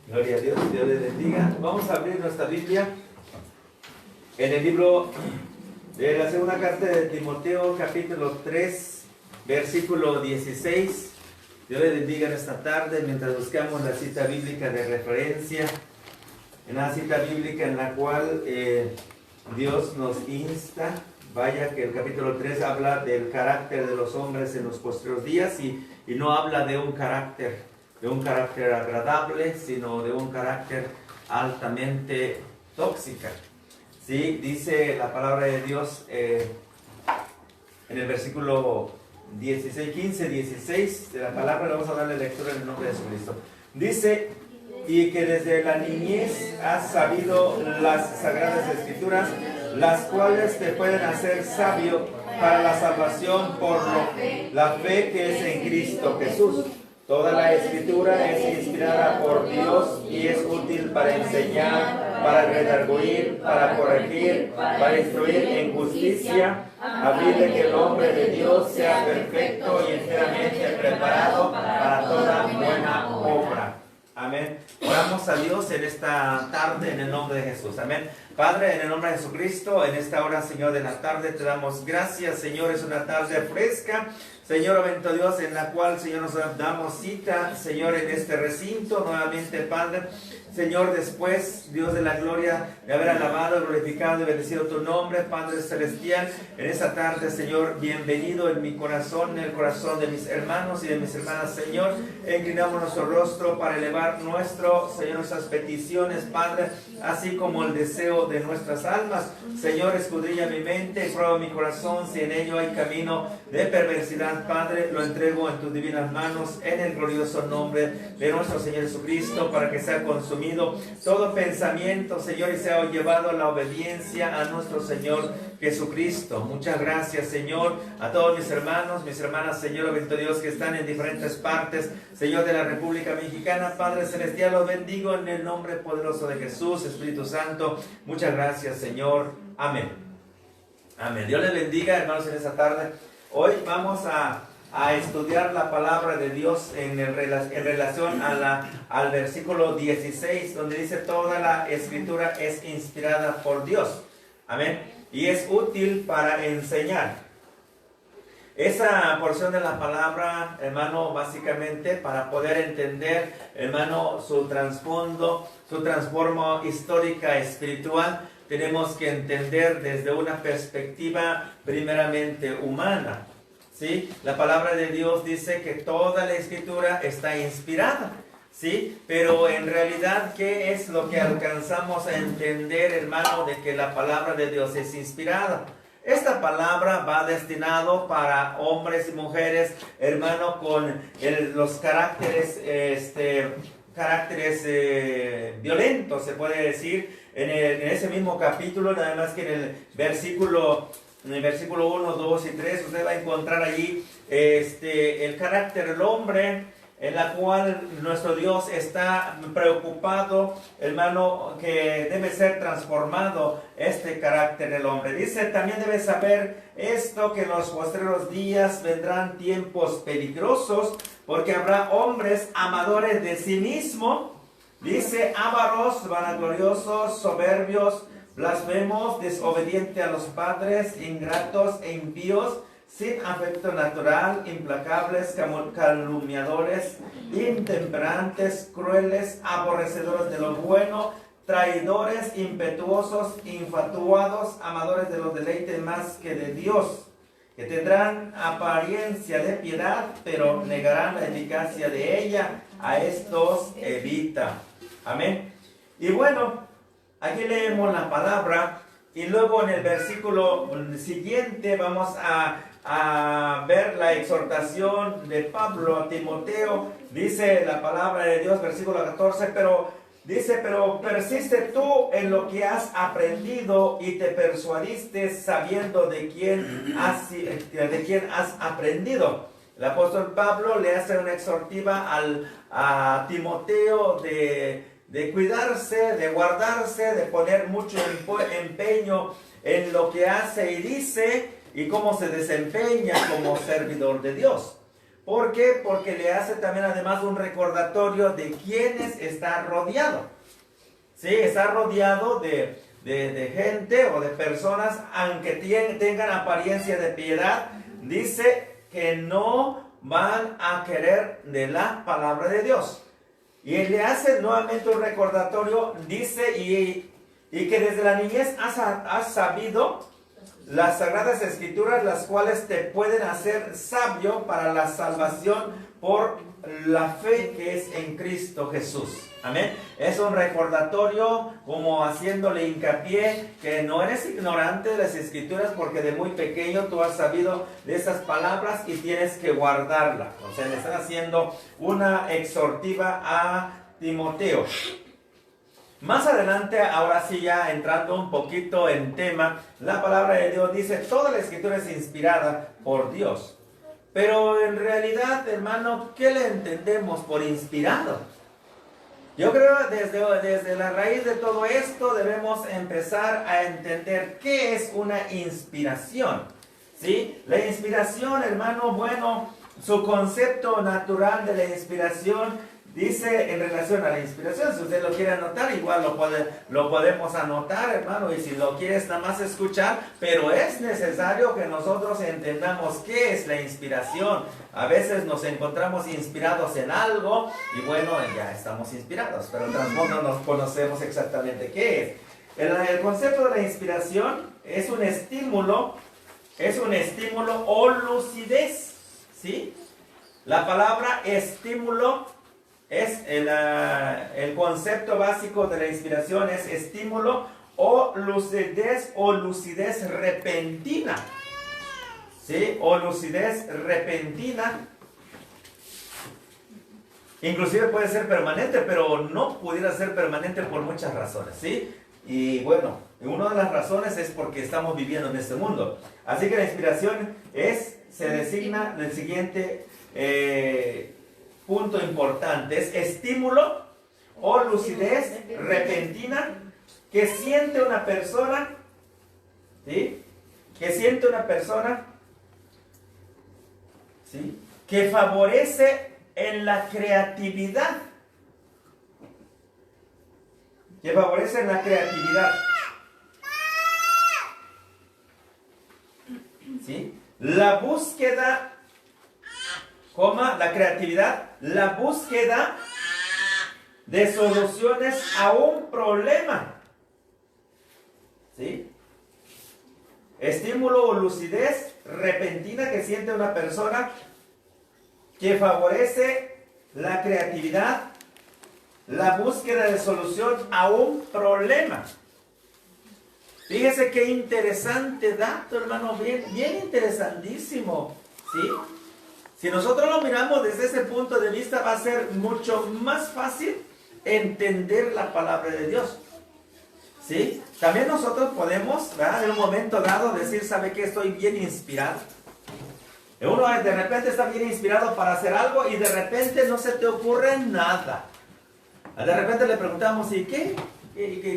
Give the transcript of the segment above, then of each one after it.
Gloria a Dios, Dios les bendiga. Vamos a abrir nuestra Biblia en el libro de la segunda carta de Timoteo, capítulo 3, versículo 16. Dios les bendiga en esta tarde mientras buscamos la cita bíblica de referencia, en la cita bíblica en la cual Dios nos insta. Vaya que el capítulo 3 habla del carácter de los hombres en los posteriores días y no habla de un carácter agradable, sino de un carácter altamente tóxica. ¿Sí? Dice la palabra de Dios en el versículo 16, 15, 16 de la palabra. Vamos a darle lectura en el nombre de Jesucristo. Dice: y que desde la niñez has sabido las sagradas escrituras, las cuales te pueden hacer sabio para la salvación por la fe que es en Cristo Jesús. Toda la Escritura es inspirada por Dios y es útil para enseñar, para redarguir, para corregir, para instruir en justicia, a fin de que el hombre de Dios sea perfecto y enteramente preparado para toda buena obra. Amén. Oramos a Dios en esta tarde en el nombre de Jesús. Amén. Padre, en el nombre de Jesucristo, en esta hora, Señor, de la tarde, te damos gracias, Señor. Es una tarde fresca, Señor, bendito Dios, en la cual, Señor, nos damos cita, Señor, en este recinto, nuevamente, Padre. Señor, después, Dios de la gloria, de haber alabado, glorificado y bendecido tu nombre, Padre Celestial, en esta tarde, Señor, bienvenido en mi corazón, en el corazón de mis hermanos y de mis hermanas, Señor. Inclinamos nuestro rostro para elevar Señor, nuestras peticiones, Padre, así como el deseo de nuestras almas. Señor, escudriña mi mente y prueba mi corazón, si en ello hay camino de perversidad, Padre, lo entrego en tus divinas manos, en el glorioso nombre de nuestro Señor Jesucristo, para que sea consumido todo pensamiento, Señor, y sea llevado a la obediencia a nuestro Señor Jesucristo. Muchas gracias, Señor, a todos mis hermanos, mis hermanas, Señor, bendito Dios, que están en diferentes partes, Señor, de la República Mexicana. Padre Celestial, los bendigo en el nombre poderoso de Jesús, Espíritu Santo. Muchas gracias, Señor. Amén. Amén. Dios les bendiga, hermanos, en esta tarde. Hoy vamos a estudiar la palabra de Dios en relación al versículo 16, donde dice: toda la Escritura es inspirada por Dios. Amén. Y es útil para enseñar. Esa porción de la palabra, hermano, básicamente para poder entender, hermano, su trasfondo, su transformo histórica espiritual, tenemos que entender desde una perspectiva primeramente humana. ¿Sí? La palabra de Dios dice que toda la Escritura está inspirada, ¿sí? Pero en realidad, ¿qué es lo que alcanzamos a entender, hermano, de que la palabra de Dios es inspirada? Esta palabra va destinado para hombres y mujeres, hermano, con los caracteres, violentos, se puede decir, en ese mismo capítulo, nada más que en el versículo 1, 2 y 3, usted va a encontrar allí el carácter del hombre, en la cual nuestro Dios está preocupado, hermano, que debe ser transformado este carácter del hombre. Dice: también debes saber esto, que en los postreros días vendrán tiempos peligrosos, porque habrá hombres amadores de sí mismos, dice, ávaros, vanagloriosos, soberbios, blasfemos, desobedientes a los padres, ingratos e impíos, sin afecto natural, implacables, calumniadores, intemperantes, crueles, aborrecedores de lo bueno, traidores, impetuosos, infatuados, amadores de los deleites más que de Dios, que tendrán apariencia de piedad, pero negarán la eficacia de ella. A estos evita. Amén. Y bueno, aquí leemos la palabra y luego en el versículo siguiente vamos a ver la exhortación de Pablo a Timoteo. Dice la palabra de Dios, versículo 14, pero persiste tú en lo que has aprendido y te persuadiste sabiendo de quién has aprendido. El apóstol Pablo le hace una exhortiva a Timoteo de cuidarse, de guardarse, de poner mucho empeño en lo que hace y dice y cómo se desempeña como servidor de Dios. ¿Por qué? Porque le hace también además un recordatorio de quiénes está rodeado. Sí, está rodeado de gente o de personas, aunque tengan apariencia de piedad, dice que no van a querer de la palabra de Dios. Y él le hace nuevamente un recordatorio, dice, y que desde la niñez has sabido las Sagradas Escrituras, las cuales te pueden hacer sabio para la salvación por la fe que es en Cristo Jesús. Amén. Es un recordatorio como haciéndole hincapié que no eres ignorante de las Escrituras, porque de muy pequeño tú has sabido de esas palabras y tienes que guardarlas. O sea, le están haciendo una exhortiva a Timoteo. Más adelante, ahora sí ya entrando un poquito en tema, la palabra de Dios dice: toda la Escritura es inspirada por Dios. Pero en realidad, hermano, ¿qué le entendemos por inspirado? Yo creo desde la raíz de todo esto debemos empezar a entender qué es una inspiración. ¿Sí? La inspiración, hermano, bueno, su concepto natural de la inspiración dice en relación a la inspiración. Si usted lo quiere anotar, igual lo podemos anotar, hermano, y si lo quieres nada más escuchar, pero es necesario que nosotros entendamos qué es la inspiración. A veces nos encontramos inspirados en algo y bueno, ya estamos inspirados, pero en el trasfondo no conocemos exactamente qué es. El concepto de la inspiración es un estímulo o lucidez, ¿sí? La palabra estímulo es el concepto básico de la inspiración, es estímulo o lucidez repentina, ¿sí? O lucidez repentina. Inclusive puede ser permanente, pero no pudiera ser permanente por muchas razones, ¿sí? Y bueno, una de las razones es porque estamos viviendo en este mundo. Así que la inspiración se designa del siguiente punto importante. Es estímulo o lucidez repentina que siente una persona, ¿sí? Que siente una persona, ¿sí? Que favorece en la creatividad. Que favorece en la creatividad. ¿Sí? La búsqueda, la creatividad, la búsqueda de soluciones a un problema. ¿Sí? Estímulo o lucidez repentina que siente una persona que favorece la creatividad, la búsqueda de solución a un problema. Fíjese qué interesante dato, hermano, bien interesantísimo, ¿sí? Si nosotros lo miramos desde ese punto de vista, va a ser mucho más fácil entender la palabra de Dios, ¿sí? También nosotros podemos, ¿verdad?, en un momento dado decir, ¿sabe qué? Estoy bien inspirado. Uno de repente está bien inspirado para hacer algo y de repente no se te ocurre nada. De repente le preguntamos, ¿y qué?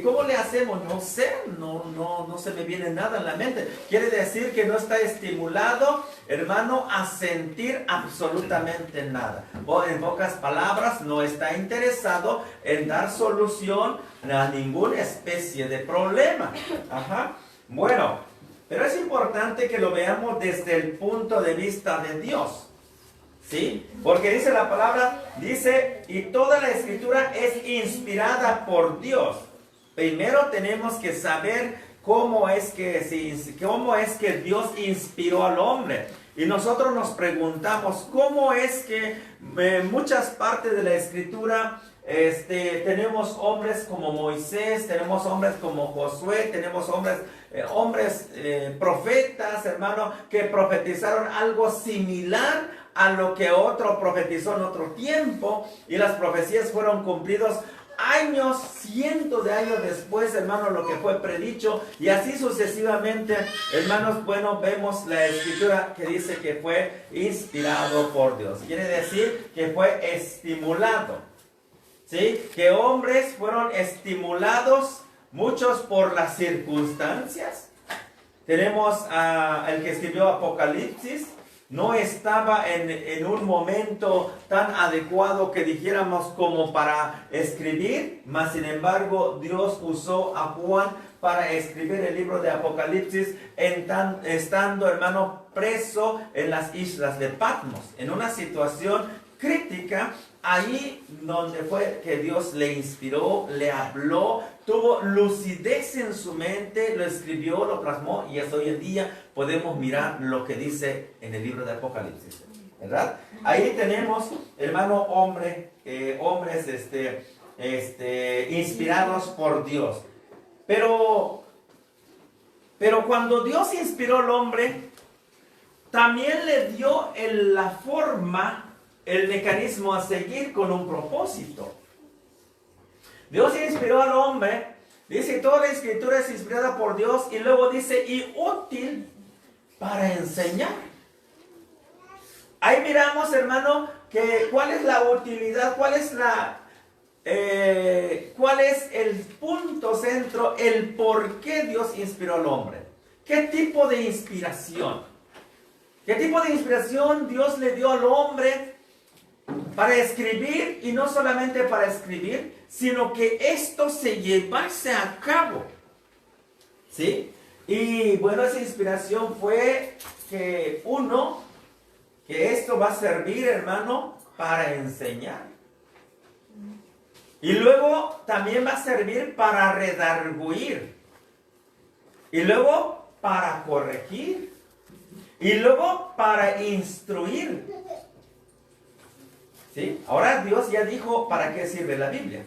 ¿Cómo le hacemos? No sé, no se me viene nada en la mente. Quiere decir que no está estimulado, hermano, a sentir absolutamente nada. O en pocas palabras, no está interesado en dar solución a ninguna especie de problema. Ajá. Bueno, pero es importante que lo veamos desde el punto de vista de Dios. ¿Sí? Porque dice la palabra, dice, y toda la escritura es inspirada por Dios. Primero tenemos que saber cómo es que Dios inspiró al hombre. Y nosotros nos preguntamos, ¿cómo es que en muchas partes de la escritura tenemos hombres como Moisés, tenemos hombres como Josué, tenemos hombres profetas, hermano, que profetizaron algo similar a lo que otro profetizó en otro tiempo, y las profecías fueron cumplidos años, cientos de años después, hermano, lo que fue predicho, y así sucesivamente, hermanos. Bueno, vemos la escritura que dice que fue inspirado por Dios. Quiere decir que fue estimulado, ¿sí? Que hombres fueron estimulados, muchos por las circunstancias. Tenemos el que escribió Apocalipsis. No estaba en un momento tan adecuado que dijéramos como para escribir, mas sin embargo Dios usó a Juan para escribir el libro de Apocalipsis, estando, hermano, preso en las islas de Patmos, en una situación crítica. Ahí donde fue que Dios le inspiró, le habló, tuvo lucidez en su mente, lo escribió, lo plasmó, y hasta hoy en día podemos mirar lo que dice en el libro de Apocalipsis, ¿verdad? Ahí tenemos, hermano, hombres inspirados por Dios. Pero cuando Dios inspiró al hombre, también le dio la forma, el mecanismo a seguir con un propósito. Dios inspiró al hombre, dice, toda la escritura es inspirada por Dios, y luego dice, y útil para enseñar. Ahí miramos, hermano, que cuál es la utilidad, cuál es el punto centro, el por qué Dios inspiró al hombre. ¿Qué tipo de inspiración? ¿Qué tipo de inspiración Dios le dio al hombre para escribir? Y no solamente para escribir, sino que esto se llevase a cabo. ¿Sí? Y bueno, esa inspiración fue que esto va a servir, hermano, para enseñar. Y luego también va a servir para redarguir. Y luego para corregir. Y luego para instruir. ¿Sí? Ahora Dios ya dijo para qué sirve la Biblia.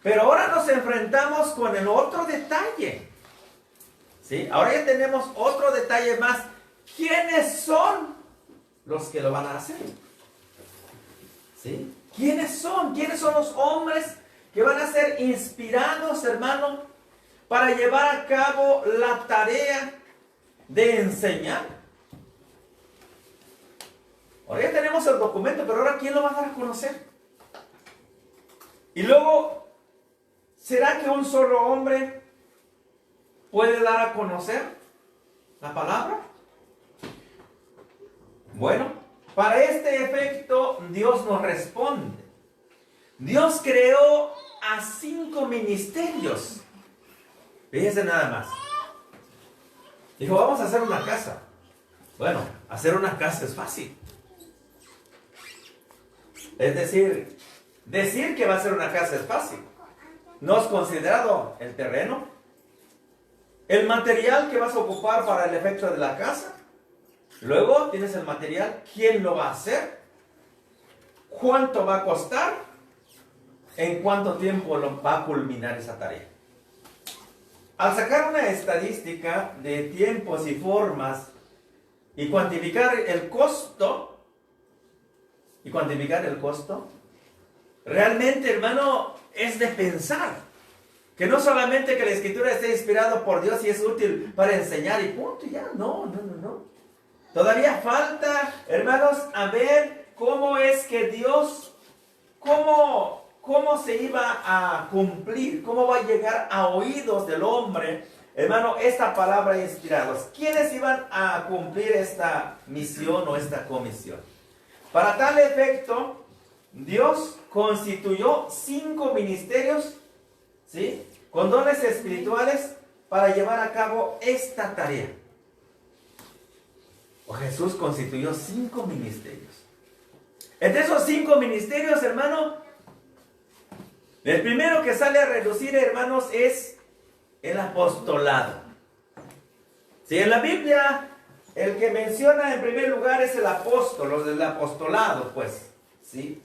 Pero ahora nos enfrentamos con el otro detalle. ¿Sí? Ahora ya tenemos otro detalle más. ¿Quiénes son los que lo van a hacer? ¿Sí? ¿Quiénes son? ¿Quiénes son los hombres que van a ser inspirados, hermano, para llevar a cabo la tarea de enseñar? Ahora ya tenemos el documento, pero ahora ¿quién lo va a dar a conocer? Y luego, ¿será que un solo hombre puede dar a conocer la palabra? Bueno, para este efecto Dios nos responde. Dios creó a 5 ministerios. Fíjense nada más. Dijo, vamos a hacer una casa. Bueno, hacer una casa es fácil. Es decir que va a ser una casa es fácil. ¿No has considerado el terreno? El material que vas a ocupar para el efecto de la casa. Luego tienes el material, ¿quién lo va a hacer? ¿Cuánto va a costar? ¿En cuánto tiempo va a culminar esa tarea? Al sacar una estadística de tiempos y formas y cuantificar el costo, realmente, hermano, es de pensar. Que no solamente que la Escritura esté inspirada por Dios y es útil para enseñar y punto, ya, no. Todavía falta, hermanos, a ver cómo es que Dios, cómo se iba a cumplir, cómo va a llegar a oídos del hombre, hermano, esta palabra inspirada. ¿Quiénes iban a cumplir esta misión o esta comisión? Para tal efecto, Dios constituyó 5 ministerios, ¿sí?, con dones espirituales para llevar a cabo esta tarea. Jesús constituyó 5 ministerios. Entre esos 5 ministerios, hermano, el primero que sale a relucir, hermanos, es el apostolado. Si en la Biblia el que menciona en primer lugar es el apóstol, o del apostolado, pues, ¿sí?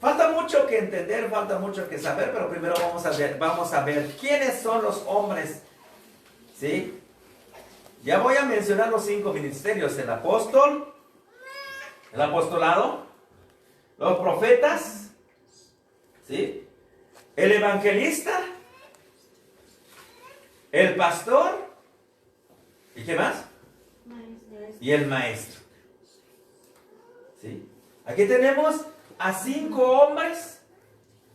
Falta mucho que entender, falta mucho que saber, pero primero vamos a ver quiénes son los hombres, ¿sí? Ya voy a mencionar los 5 ministerios: el apóstol, el apostolado, los profetas, ¿sí?, el evangelista, el pastor, ¿y qué más? Y el maestro. ¿Sí? Aquí tenemos a 5 hombres,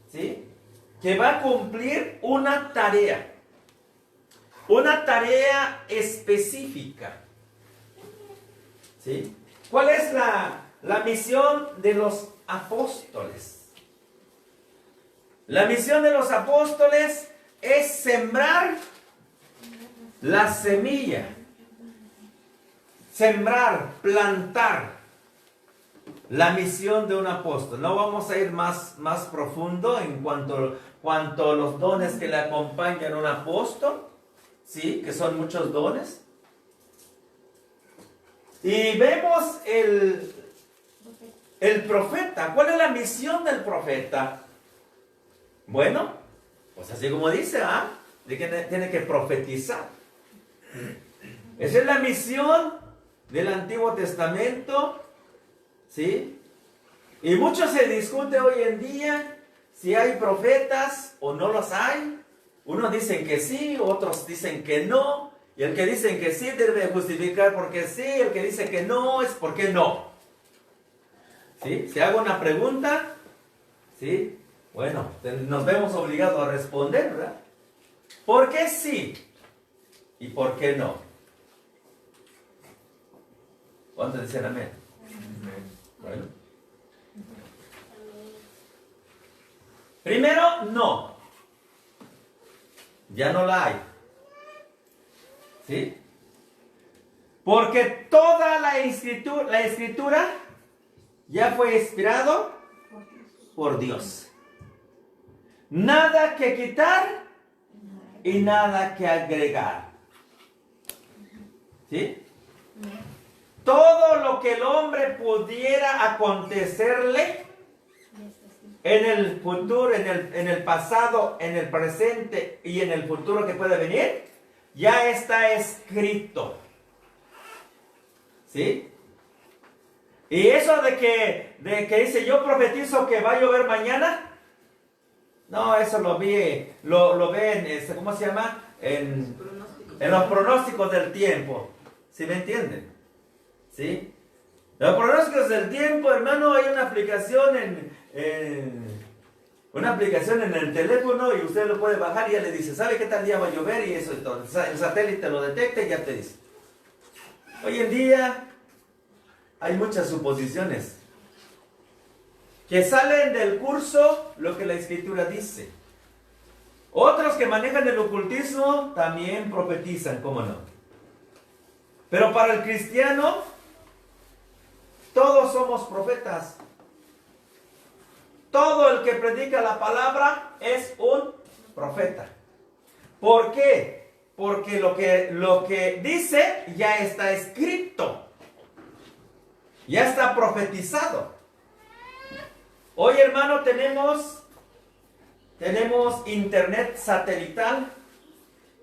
¿sí?, que va a cumplir una tarea específica. ¿Sí? ¿Cuál es la misión de los apóstoles? La misión de los apóstoles es sembrar la semilla, sembrar, plantar la misión de un apóstol. No vamos a ir más profundo en cuanto a los dones que le acompañan a un apóstol, ¿sí?, que son muchos dones. Y vemos el profeta. ¿Cuál es la misión del profeta? Bueno, pues así como dice, de que tiene que profetizar. Esa es la misión del Antiguo Testamento, ¿sí? Y mucho se discute hoy en día si hay profetas o no los hay. Unos dicen que sí, otros dicen que no. Y el que dice que sí debe justificar porque sí, el que dice que no es porque no. ¿Sí? Si hago una pregunta, ¿sí? Bueno, nos vemos obligados a responder, ¿verdad? ¿Por qué sí? ¿Y por qué no? ¿Cuántos dicen amén? Bueno. Primero, no. Ya no la hay. ¿Sí? Porque toda la escritura ya fue inspirado por Dios. Nada que quitar y nada que agregar. ¿Sí? Todo lo que el hombre pudiera acontecerle en el futuro, en el pasado, en el presente y en el futuro que puede venir, ya está escrito. ¿Sí? Y eso de que dice, yo profetizo que va a llover mañana, no, eso lo ve en, ¿cómo se llama? En los pronósticos del tiempo. ¿Sí me entienden? ¿Sí? Los pronósticos del tiempo, hermano, hay una aplicación en el teléfono y usted lo puede bajar y ya le dice, ¿sabe qué tal día va a llover? Y eso, entonces, el satélite lo detecta y ya te dice. Hoy en día hay muchas suposiciones que salen del curso lo que la escritura dice. Otros que manejan el ocultismo también profetizan, ¿cómo no? Pero para el cristiano, todos somos profetas. Todo el que predica la palabra es un profeta. ¿Por qué? Porque lo que dice ya está escrito. Ya está profetizado. Hoy, hermano, tenemos internet satelital.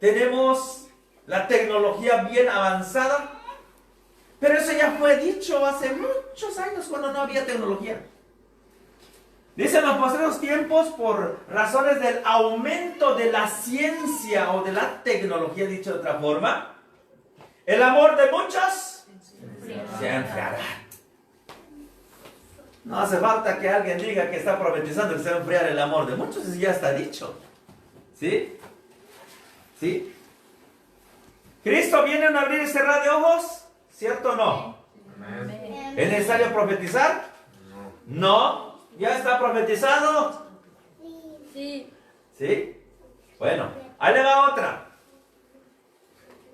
Tenemos la tecnología bien avanzada. Pero eso ya fue dicho hace muchos años cuando no había tecnología. Dicen los posteriores tiempos, por razones del aumento de la ciencia o de la tecnología, dicho de otra forma, el amor de muchos se enfriará. No hace falta que alguien diga que está profetizando que se va a enfriar el amor de muchos, eso ya está dicho. ¿Sí? ¿Sí? ¿Cristo viene en abrir y cerrar de ojos? ¿Cierto o no? ¿Es necesario profetizar? No. ¿Ya está profetizado? Sí. ¿Sí? Bueno, ahí le va otra.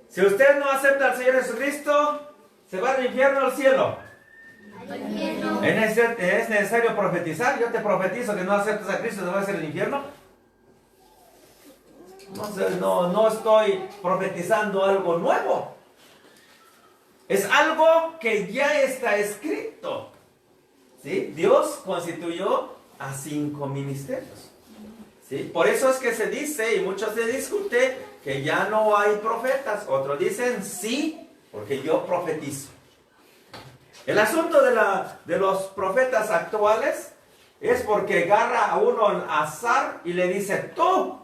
Si usted no acepta al Señor Jesucristo, ¿se va al infierno o al cielo? ¿Es necesario profetizar? Yo te profetizo que no aceptas a Cristo, ¿te vas a ir al infierno? No estoy profetizando algo nuevo. Es algo que ya está escrito. ¿Sí? Dios constituyó a 5 ministerios. ¿Sí? Por eso es que se dice, y muchos se discute, que ya no hay profetas. Otros dicen sí, porque yo profetizo. El asunto de los profetas actuales es porque agarra a uno al azar y le dice, tú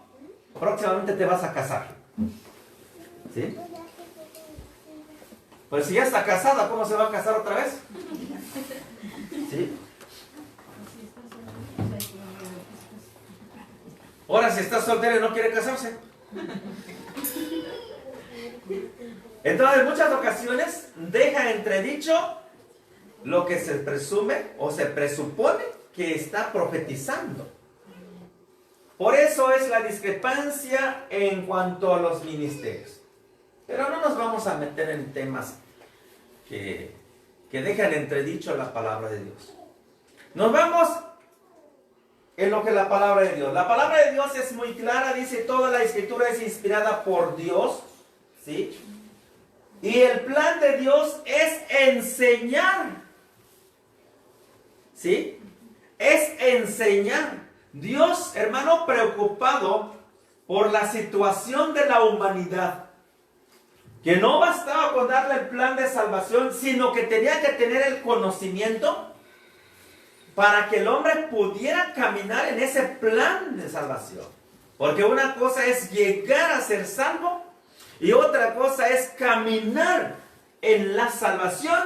próximamente te vas a casar. ¿Sí? Pues si ya está casada, ¿cómo se va a casar otra vez? ¿Sí? Ahora, si está soltera y no quiere casarse. Entonces, en muchas ocasiones deja entredicho lo que se presume o se presupone que está profetizando. Por eso es la discrepancia en cuanto a los ministerios. Pero no nos vamos a meter en temas que dejan entredicho la palabra de Dios. Nos vamos en lo que es la palabra de Dios. La palabra de Dios es muy clara, dice toda la escritura es inspirada por Dios, ¿sí? Y el plan de Dios es enseñar, ¿sí? Es enseñar. Dios, hermano, preocupado por la situación de la humanidad, que no bastaba con darle el plan de salvación, sino que tenía que tener el conocimiento para que el hombre pudiera caminar en ese plan de salvación. Porque una cosa es llegar a ser salvo Y otra cosa es caminar en la salvación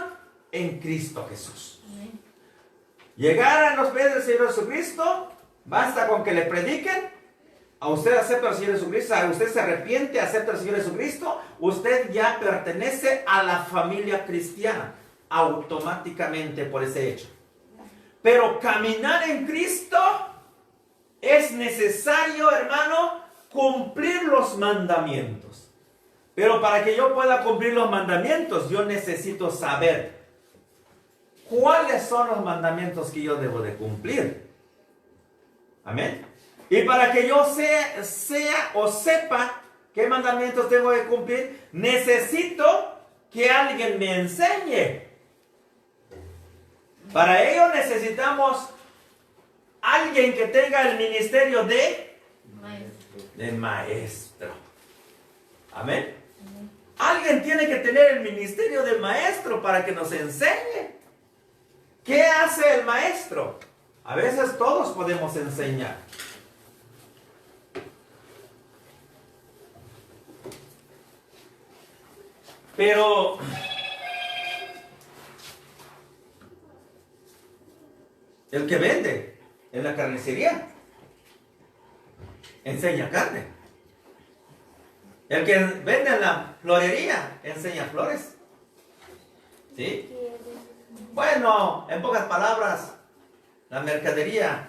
en Cristo Jesús. Llegar a los pies del Señor Jesucristo, basta con que le prediquen. A usted acepta al Señor Jesucristo, a usted se arrepiente, acepta al Señor Jesucristo, usted ya pertenece a la familia cristiana, automáticamente por ese hecho. Pero caminar en Cristo es necesario, hermano, cumplir los mandamientos. Pero para que yo pueda cumplir los mandamientos, yo necesito saber cuáles son los mandamientos que yo debo de cumplir. Amén. Y para que yo sepa qué mandamientos tengo que cumplir, necesito que alguien me enseñe. Para ello necesitamos alguien que tenga el ministerio de maestro. Amén. Alguien tiene que tener el ministerio de maestro para que nos enseñe. ¿Qué hace el maestro? A veces todos podemos enseñar. Pero el que vende en la carnicería enseña carne. El que vende en la florería enseña flores. ¿Sí? Bueno, en pocas palabras, la mercadería,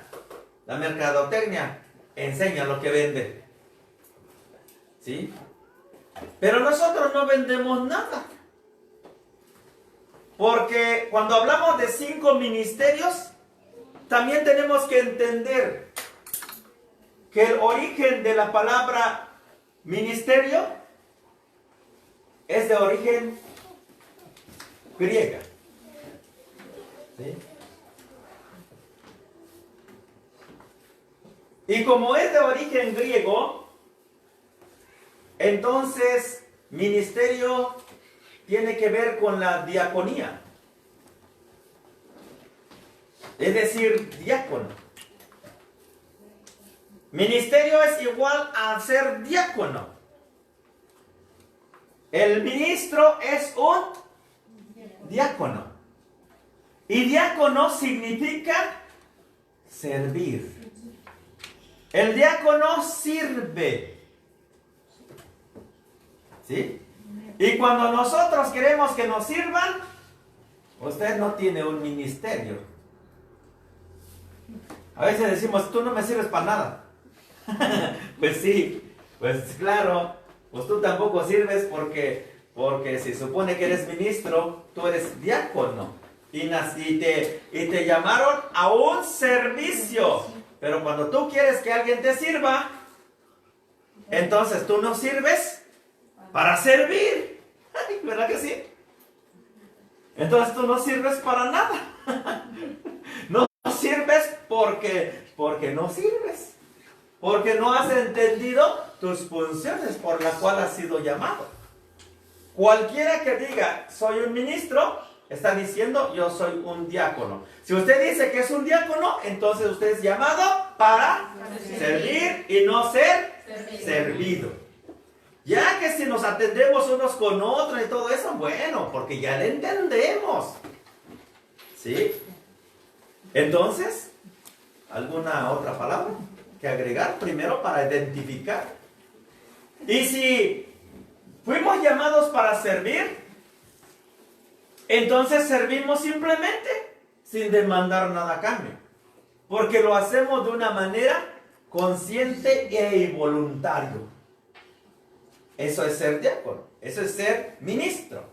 la mercadotecnia enseña lo que vende. ¿Sí? Pero nosotros no vendemos nada. Porque cuando hablamos de 5 ministerios, también tenemos que entender que el origen de la palabra ministerio es de origen griega. ¿Sí? Y como es de origen griego, entonces ministerio tiene que ver con la diaconía. Es decir, diácono. Ministerio es igual a ser diácono. El ministro es un diácono. Y diácono significa servir. El diácono sirve. ¿Sí? Y cuando nosotros queremos que nos sirvan, usted no tiene un ministerio. A veces decimos, tú no me sirves para nada. Pues sí, pues claro, pues tú tampoco sirves porque se supone que eres ministro, tú eres diácono. Y te llamaron a un servicio. Pero cuando tú quieres que alguien te sirva, entonces tú no sirves para servir. ¿Verdad que sí? Entonces tú no sirves para nada. No sirves porque no sirves. Porque no has entendido tus funciones por las cuales has sido llamado. Cualquiera que diga, soy un ministro, está diciendo, yo soy un diácono. Si usted dice que es un diácono, entonces usted es llamado para servir y no ser servido. Ya que si nos atendemos unos con otros y todo eso, bueno, porque ya le entendemos. ¿Sí? Entonces, ¿alguna otra palabra que agregar primero para identificar? Y si fuimos llamados para servir, entonces servimos simplemente sin demandar nada a cambio. Porque lo hacemos de una manera consciente e voluntario. Eso es ser diácono. Eso es ser ministro.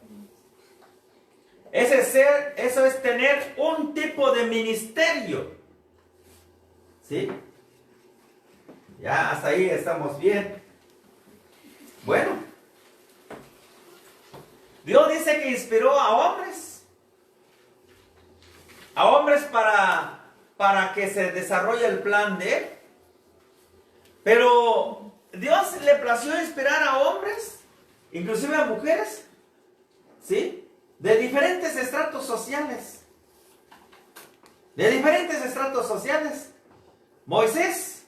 Eso es tener un tipo de ministerio. ¿Sí? Ya hasta ahí estamos bien. Bueno. Dios dice que inspiró a hombres. A hombres para que se desarrolle el plan de Él. Pero Dios le plació inspirar a hombres, inclusive a mujeres, ¿sí? De diferentes estratos sociales. De diferentes estratos sociales. Moisés,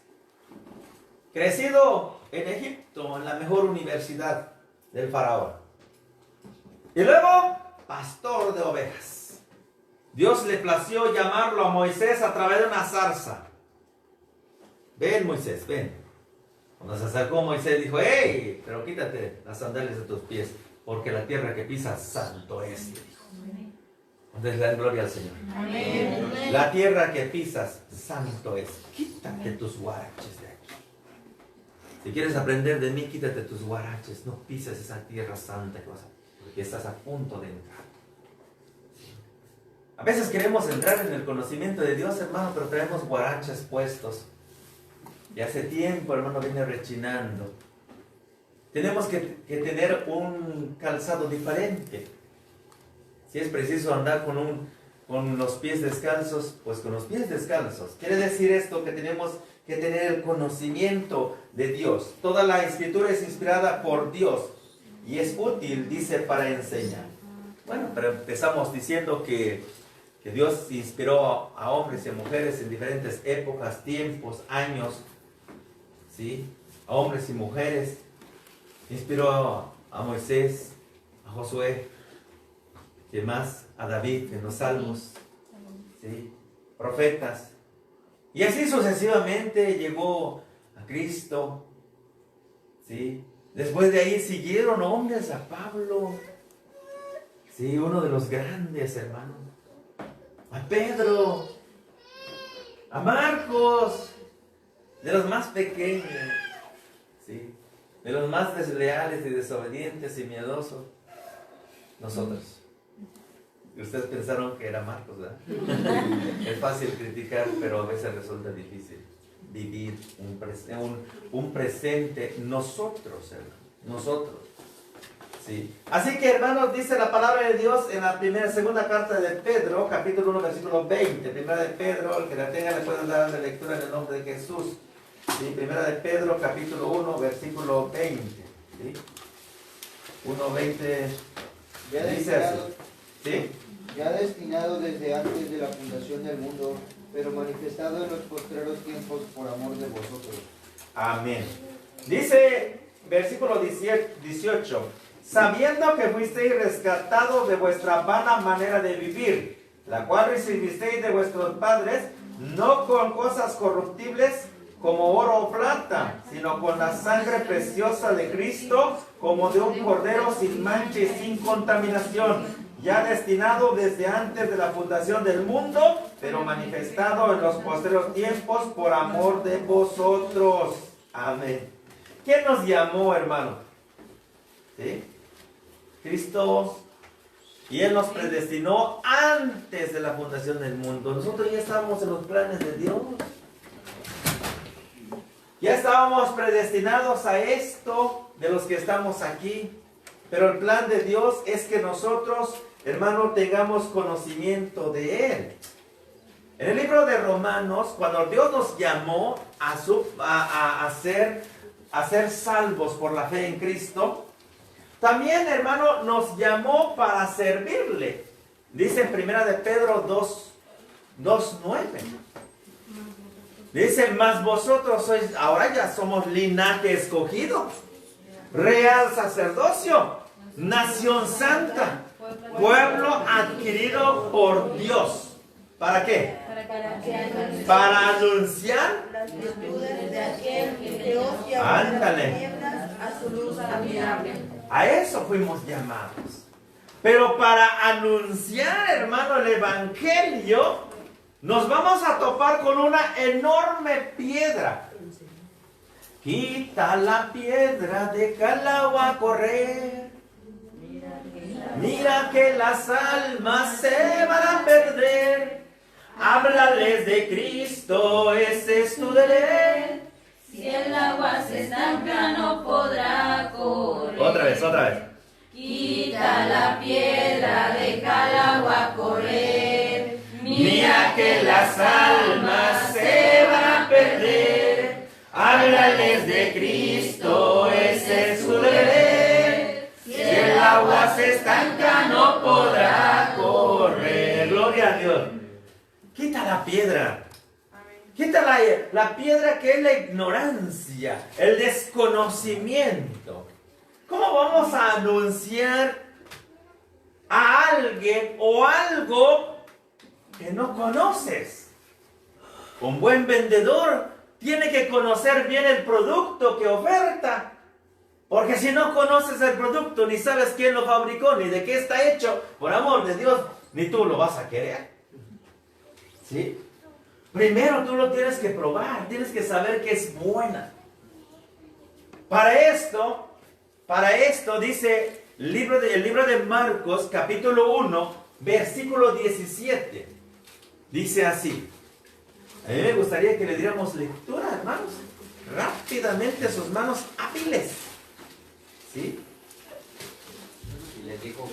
crecido en Egipto, en la mejor universidad del faraón. Y luego, pastor de ovejas. Dios le plació llamarlo a Moisés a través de una zarza. Ven, Moisés, ven. Cuando se acercó Moisés dijo, ¡hey! Pero quítate las sandalias de tus pies, porque la tierra que pisas santo es, le dijo. Entonces la gloria al Señor. Amén. La tierra que pisas santo es. Quítate tus guaraches de aquí. Si quieres aprender de mí, quítate tus guaraches. No pises esa tierra santa porque estás a punto de entrar. A veces queremos entrar en el conocimiento de Dios, hermano, pero traemos guaraches puestos. Y hace tiempo, hermano, viene rechinando. Tenemos que tener un calzado diferente. Si es preciso andar con los pies descalzos, pues con los pies descalzos. Quiere decir esto que tenemos que tener el conocimiento de Dios. Toda la escritura es inspirada por Dios y es útil, dice, para enseñar. Bueno, pero empezamos diciendo que Dios inspiró a hombres y a mujeres en diferentes épocas, tiempos, años, ¿sí? A hombres y mujeres. Inspiró a Moisés, a Josué, ¿qué más? A David en los Salmos, ¿sí? Profetas. Y así sucesivamente llegó a Cristo, ¿sí? Después de ahí siguieron hombres, a Pablo, ¿sí? Uno de los grandes, hermano. A Pedro, a Marcos, de los más pequeños, ¿sí? De los más desleales y desobedientes y miedosos, nosotros. Y ustedes pensaron que era Marcos, ¿verdad? Es fácil criticar, pero a veces resulta difícil vivir un presente nosotros, hermano, nosotros. Sí. Así que, hermanos, dice la palabra de Dios en la segunda carta de Pedro, capítulo 1, versículo 20. Primera de Pedro, el que la tenga le pueden dar de lectura en el nombre de Jesús. ¿Sí? Primera de Pedro, capítulo 1, versículo 20. ¿Sí? 1:20 dice así. ¿Sí? Ya destinado desde antes de la fundación del mundo, pero manifestado en los postreros tiempos por amor de vosotros. Amén. Dice, versículo 18, sabiendo que fuisteis rescatados de vuestra vana manera de vivir, la cual recibisteis de vuestros padres, no con cosas corruptibles como oro o plata, sino con la sangre preciosa de Cristo, como de un cordero sin mancha y sin contaminación, ya destinado desde antes de la fundación del mundo, pero manifestado en los postreros tiempos por amor de vosotros. Amén. ¿Quién nos llamó, hermano? ¿Sí? Cristo. Y Él nos predestinó antes de la fundación del mundo. Nosotros ya estábamos en los planes de Dios. Ya estábamos predestinados a esto de los que estamos aquí. Pero el plan de Dios es que nosotros, hermano, tengamos conocimiento de Él. En el libro de Romanos, cuando Dios nos llamó a ser salvos por la fe en Cristo, también, hermano, nos llamó para servirle. Dice en 1 de Pedro 2:9. Dice, mas vosotros sois, ahora ya somos linaje escogido, real sacerdocio, nación santa, pueblo adquirido por Dios. ¿Para qué? Para anunciar las virtudes de aquel que Dios ándale, a su luz admirable. a eso fuimos llamados. Pero para anunciar, hermano, el evangelio, nos vamos a topar con una enorme piedra. Quita la piedra, déjala a correr. Mira que las almas se van a perder. Háblales de Cristo, ese es tu deber. Si el agua se estanca no podrá correr. Otra vez. Quita la piedra, deja el agua correr. Mira que las almas se van a perder. Háblales de Cristo, ese es su deber. Si el agua se estanca no podrá correr. Gloria a Dios. Quita la piedra. Quita la piedra que es la ignorancia, el desconocimiento. ¿Cómo vamos a anunciar a alguien o algo que no conoces? Un buen vendedor tiene que conocer bien el producto que oferta. Porque si no conoces el producto, ni sabes quién lo fabricó, ni de qué está hecho, por amor de Dios, ni tú lo vas a querer. ¿Sí? Primero tú lo tienes que probar, tienes que saber que es buena. Para esto dice el libro de Marcos, capítulo 1, versículo 17. Dice así. A mí me gustaría que le diéramos lectura, hermanos, rápidamente a sus manos hábiles. ¿Sí? Y les dijo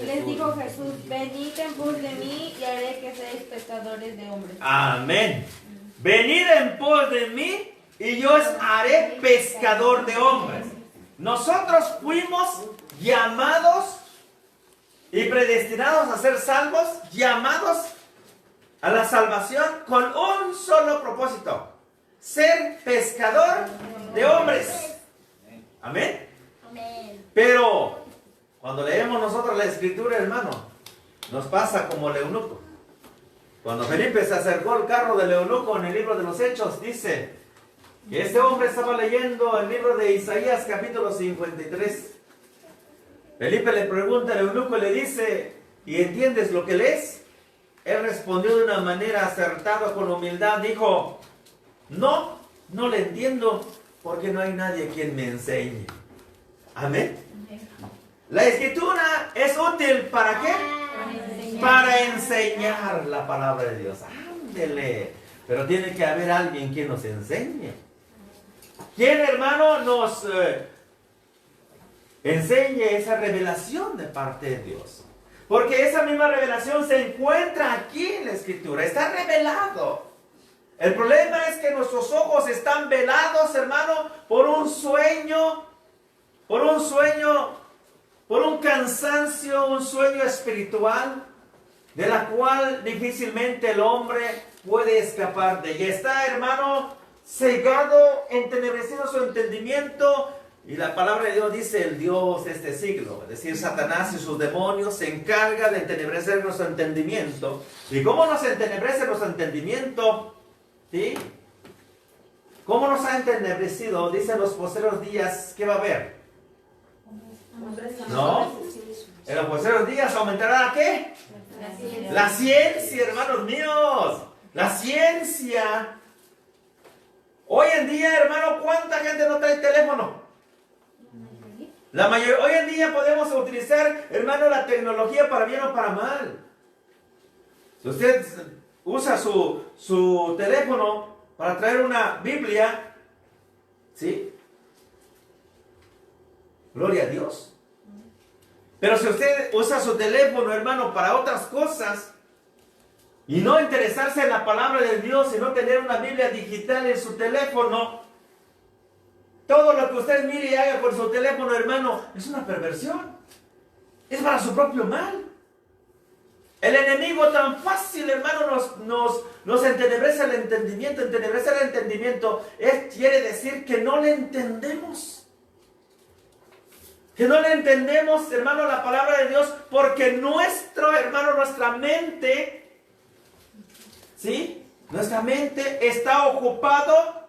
Jesús, venid en pos de mí y haré que seáis pescadores de hombres. Amén. Venid en pos de mí y yo os haré pescador de hombres. Nosotros fuimos llamados y predestinados a ser salvos, llamados a la salvación con un solo propósito: ser pescador de hombres. Amén. Pero cuando leemos nosotros la escritura, hermano, nos pasa como el eunuco. Cuando Felipe se acercó al carro del eunuco en el libro de los Hechos, dice que este hombre estaba leyendo el libro de Isaías capítulo 53. Felipe le pregunta al eunuco y le dice: ¿y entiendes lo que lees? Él respondió de una manera acertada, con humildad, dijo: no le entiendo, porque no hay nadie quien me enseñe. Amén. La escritura es útil ¿para qué? Para enseñar la palabra de Dios. Ándele. Pero tiene que haber alguien que nos enseñe. ¿Quién, hermano, nos enseñe esa revelación de parte de Dios? Porque esa misma revelación se encuentra aquí en la escritura. Está revelado. El problema es que nuestros ojos están velados, hermano, por un sueño, por un cansancio, un sueño espiritual, de la cual difícilmente el hombre puede escapar de ella. Está, hermano, cegado, entenebrecido su entendimiento. Y la palabra de Dios dice: el Dios de este siglo, es decir, Satanás y sus demonios, se encarga de entenebrecer nuestro entendimiento. ¿Y cómo nos entenebrece nuestro entendimiento? ¿Sí? ¿Cómo nos ha entenebrecido? Dice: en los postreros días, ¿qué va a haber? ¿No? En los postreros días aumentará ¿la qué? La ciencia, hermanos míos. La ciencia. Hoy en día, hermano, ¿cuánta gente no trae teléfono? La mayoría. Hoy en día podemos utilizar, hermano, la tecnología para bien o para mal. Si usted usa su teléfono para traer una Biblia, ¿sí? Gloria a Dios. Pero si usted usa su teléfono, hermano, para otras cosas, y no interesarse en la palabra de Dios, y no tener una Biblia digital en su teléfono, todo lo que usted mire y haga con su teléfono, hermano, es una perversión. Es para su propio mal. El enemigo tan fácil, hermano, nos entenebrece el entendimiento. Entenebrecer el entendimiento quiere decir que no le entendemos. Que no le entendemos, hermano, la palabra de Dios, porque nuestra mente, ¿sí? Nuestra mente está ocupado,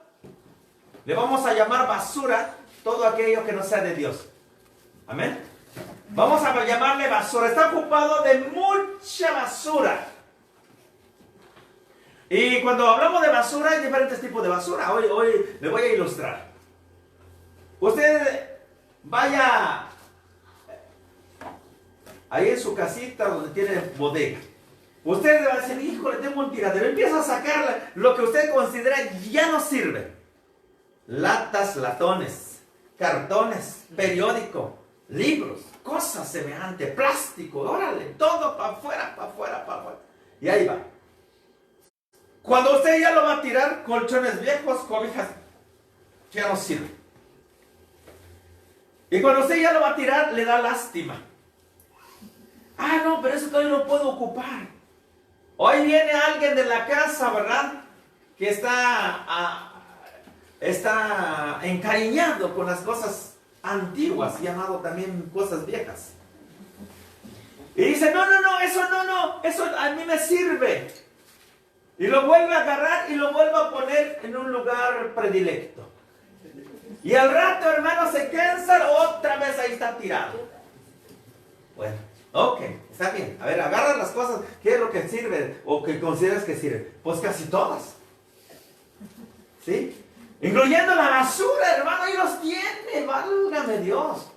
le vamos a llamar basura, todo aquello que no sea de Dios. Amén. Vamos a llamarle basura. Está ocupado de mucha basura. Y cuando hablamos de basura, hay diferentes tipos de basura. Hoy le voy a ilustrar. Usted vaya ahí en su casita donde tiene bodega. Usted va a decir: híjole, tengo un tiradero. Empieza a sacar lo que usted considera ya no sirve. Latas, latones, cartones, periódico, libros, cosas semejantes, plástico, órale, todo para afuera, para afuera, para afuera. Y ahí va. Cuando usted ya lo va a tirar, colchones viejos, cobijas, ya no sirven. Y cuando usted ya lo va a tirar, le da lástima. Ah, no, pero eso todavía no puedo ocupar. Hoy viene alguien de la casa, ¿verdad? Que está encariñado con las cosas antiguas, llamado también cosas viejas. Y dice, no, eso a mí me sirve. Y lo vuelve a agarrar y lo vuelve a poner en un lugar predilecto. Y al rato, hermano, se cansa, otra vez ahí está tirado. Bueno, ok, está bien. A ver, agarra las cosas, ¿qué es lo que sirve? O que consideras que sirve. Pues casi todas. ¿Sí? Incluyendo la basura, hermano, ahí los tiene, válgame Dios.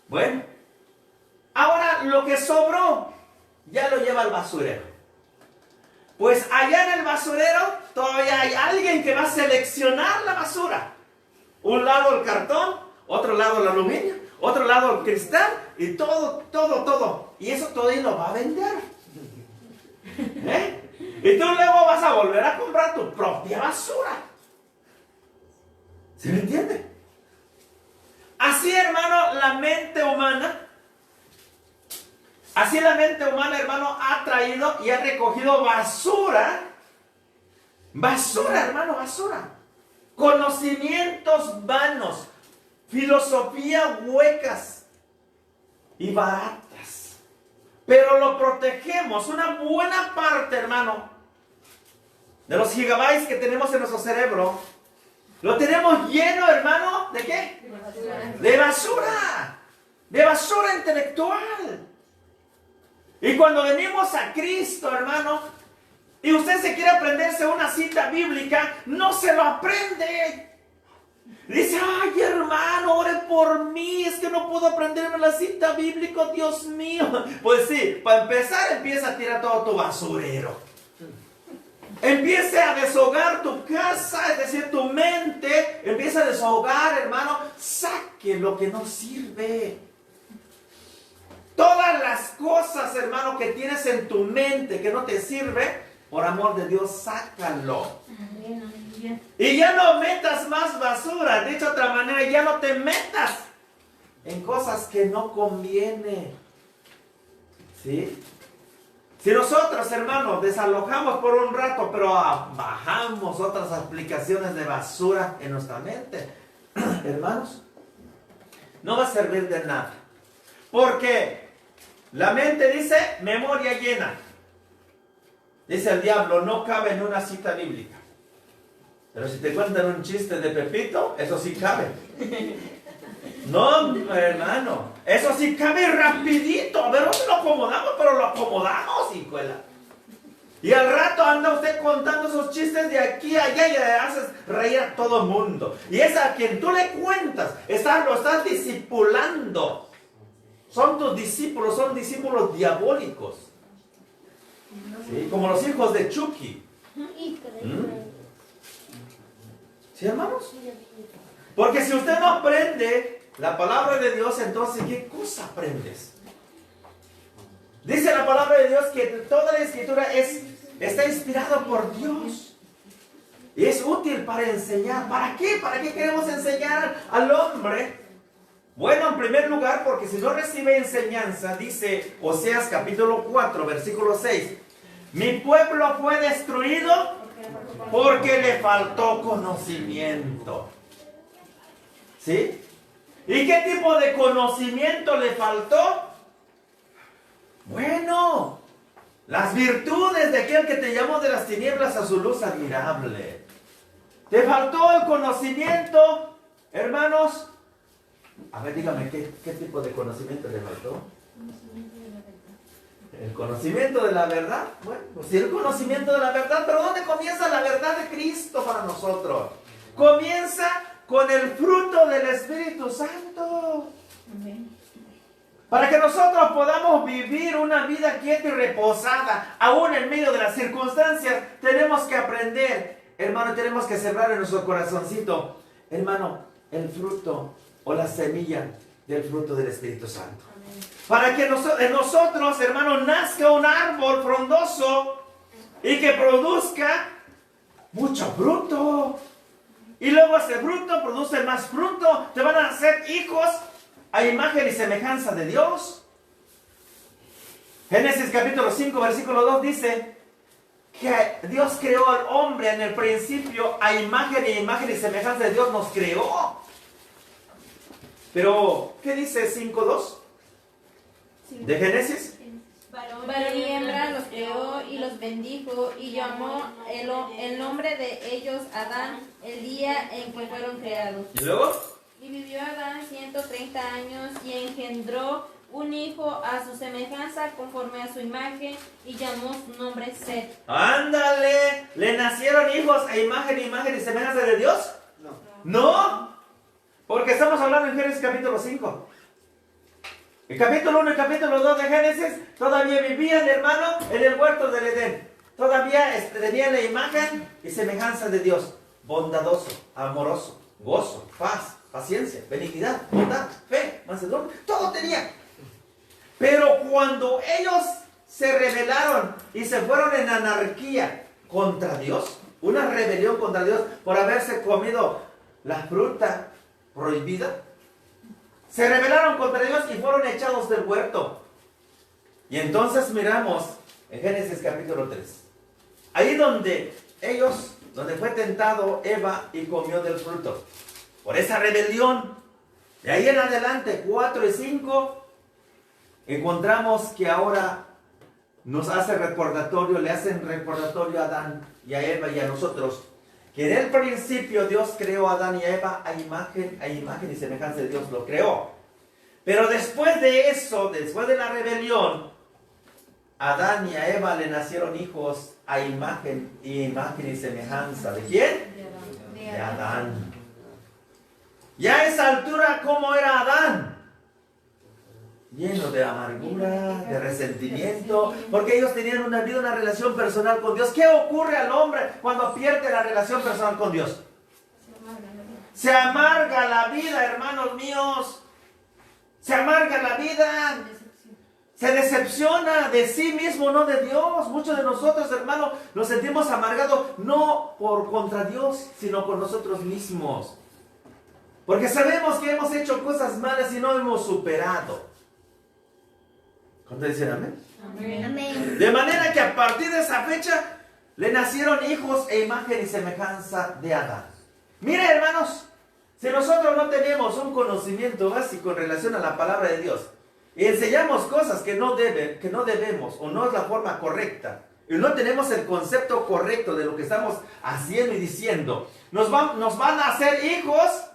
Bueno, ahora lo que sobró, ya lo lleva al basurero. Pues allá en el basurero, todavía hay alguien que va a seleccionar la basura. Un lado el cartón, otro lado el aluminio, otro lado el cristal, y todo. Y eso todavía lo va a vender. Y tú luego vas a volver a comprar tu propia basura. ¿Se me entiende? Así, hermano, la mente humana, hermano, ha traído y ha recogido basura. Basura, hermano, basura. Conocimientos vanos, filosofía huecas y baratas. Pero lo protegemos, una buena parte, hermano, de los gigabytes que tenemos en nuestro cerebro. Lo tenemos lleno, hermano, ¿de qué? De basura. De basura intelectual. Y cuando venimos a Cristo, hermano, y usted se quiere aprenderse una cita bíblica, no se lo aprende. Dice, ay, hermano, ore por mí, es que no puedo aprenderme la cita bíblica, Dios mío. Pues sí, para empezar, empieza a tirar todo tu basurero. Empiece a deshogar tu casa, es decir, tu mente. Empieza a deshogar, hermano. Saque lo que no sirve. Todas las cosas, hermano, que tienes en tu mente que no te sirve, por amor de Dios, sácalo. Y ya no metas más basura. Dicho de otra manera, ya no te metas en cosas que no conviene. ¿Sí? Si nosotros, hermanos, desalojamos por un rato, pero bajamos otras aplicaciones de basura en nuestra mente, hermanos, no va a servir de nada. Porque la mente dice, memoria llena. Dice el diablo, no cabe en una cita bíblica. Pero si te cuentan un chiste de Pepito, eso sí cabe. No, hermano, eso sí cabe rapidito. A ver, ¿dónde lo acomodamos? Pero lo acomodamos, hijuela. Y al rato anda usted contando esos chistes de aquí a allá y le haces reír a todo el mundo. Y es a quien tú le cuentas, lo estás discipulando. Son tus discípulos, son discípulos diabólicos. ¿Sí? Como los hijos de Chucky. ¿Sí, hermanos? Porque si usted no aprende la palabra de Dios, entonces, ¿qué cosa aprendes? Dice la palabra de Dios que toda la escritura está inspirada por Dios. Y es útil para enseñar. ¿Para qué? ¿Para qué queremos enseñar al hombre? Bueno, en primer lugar, porque si no recibe enseñanza, dice Oseas capítulo 4, versículo 6. Mi pueblo fue destruido porque le faltó conocimiento. ¿Sí? ¿Y qué tipo de conocimiento le faltó? Bueno, las virtudes de aquel que te llamó de las tinieblas a su luz admirable. ¿Te faltó el conocimiento, hermanos? A ver, dígame, ¿qué tipo de conocimiento le faltó? El conocimiento de la verdad. Bueno, pues sí, el conocimiento de la verdad, pero ¿dónde comienza la verdad de Cristo para nosotros? Comienza con el fruto del Espíritu Santo. Para que nosotros podamos vivir una vida quieta y reposada, aún en medio de las circunstancias, tenemos que aprender, hermano, tenemos que sembrar en nuestro corazoncito, hermano, el fruto o la semilla del fruto del Espíritu Santo. Para que en nosotros, hermano, nazca un árbol frondoso y que produzca mucho fruto. Y luego ese fruto produce más fruto. Te van a hacer hijos a imagen y semejanza de Dios. Génesis capítulo 5, versículo 2 dice que Dios creó al hombre en el principio a imagen y semejanza de Dios nos creó. Pero, ¿qué dice 5:2 de Génesis? Varón y hembra los creó y los bendijo y llamó el nombre de ellos Adán el día en que fueron creados. ¿Y luego? Y vivió Adán 130 años y engendró un hijo a su semejanza conforme a su imagen y llamó su nombre Set. ¡Ándale! ¿Le nacieron hijos a imagen y semejanza de Dios? No. No, porque estamos hablando en Génesis capítulo 5. El capítulo 1 y capítulo 2 de Génesis todavía vivían, hermano, en el huerto del Edén. Todavía tenían la imagen y semejanza de Dios. Bondadoso, amoroso, gozo, paz, paciencia, benignidad, bondad, fe, mansedumbre. Todo tenía. Pero cuando ellos se rebelaron y se fueron en anarquía contra Dios, una rebelión contra Dios por haberse comido la fruta prohibida, se rebelaron contra Dios y fueron echados del huerto. Y entonces miramos en Génesis capítulo 3. Ahí donde fue tentado Eva y comió del fruto. Por esa rebelión. De ahí en adelante, 4 y 5, encontramos que ahora nos hace recordatorio, le hacen recordatorio a Adán y a Eva y a nosotros. Que en el principio Dios creó a Adán y a Eva a imagen y semejanza de Dios lo creó. Pero después de eso, después de la rebelión, a Adán y a Eva le nacieron hijos a imagen y semejanza. ¿De quién? De Adán. Y a esa altura, ¿cómo era Adán? Lleno de amargura, de resentimiento, porque ellos tenían una vida, una relación personal con Dios. ¿Qué ocurre al hombre cuando pierde la relación personal con Dios? Se amarga la vida, hermanos míos. Se amarga la vida. Se decepciona de sí mismo, no de Dios. Muchos de nosotros, hermanos, nos sentimos amargados no por contra Dios, sino con nosotros mismos. Porque sabemos que hemos hecho cosas malas y no hemos superado. ¿Cuánto dicen amén? Amén. De manera que a partir de esa fecha le nacieron hijos e imagen y semejanza de Adán. Mire, hermanos, si nosotros no tenemos un conocimiento básico en relación a la palabra de Dios y enseñamos cosas que no debemos o no es la forma correcta y no tenemos el concepto correcto de lo que estamos haciendo y diciendo, nos van a hacer hijos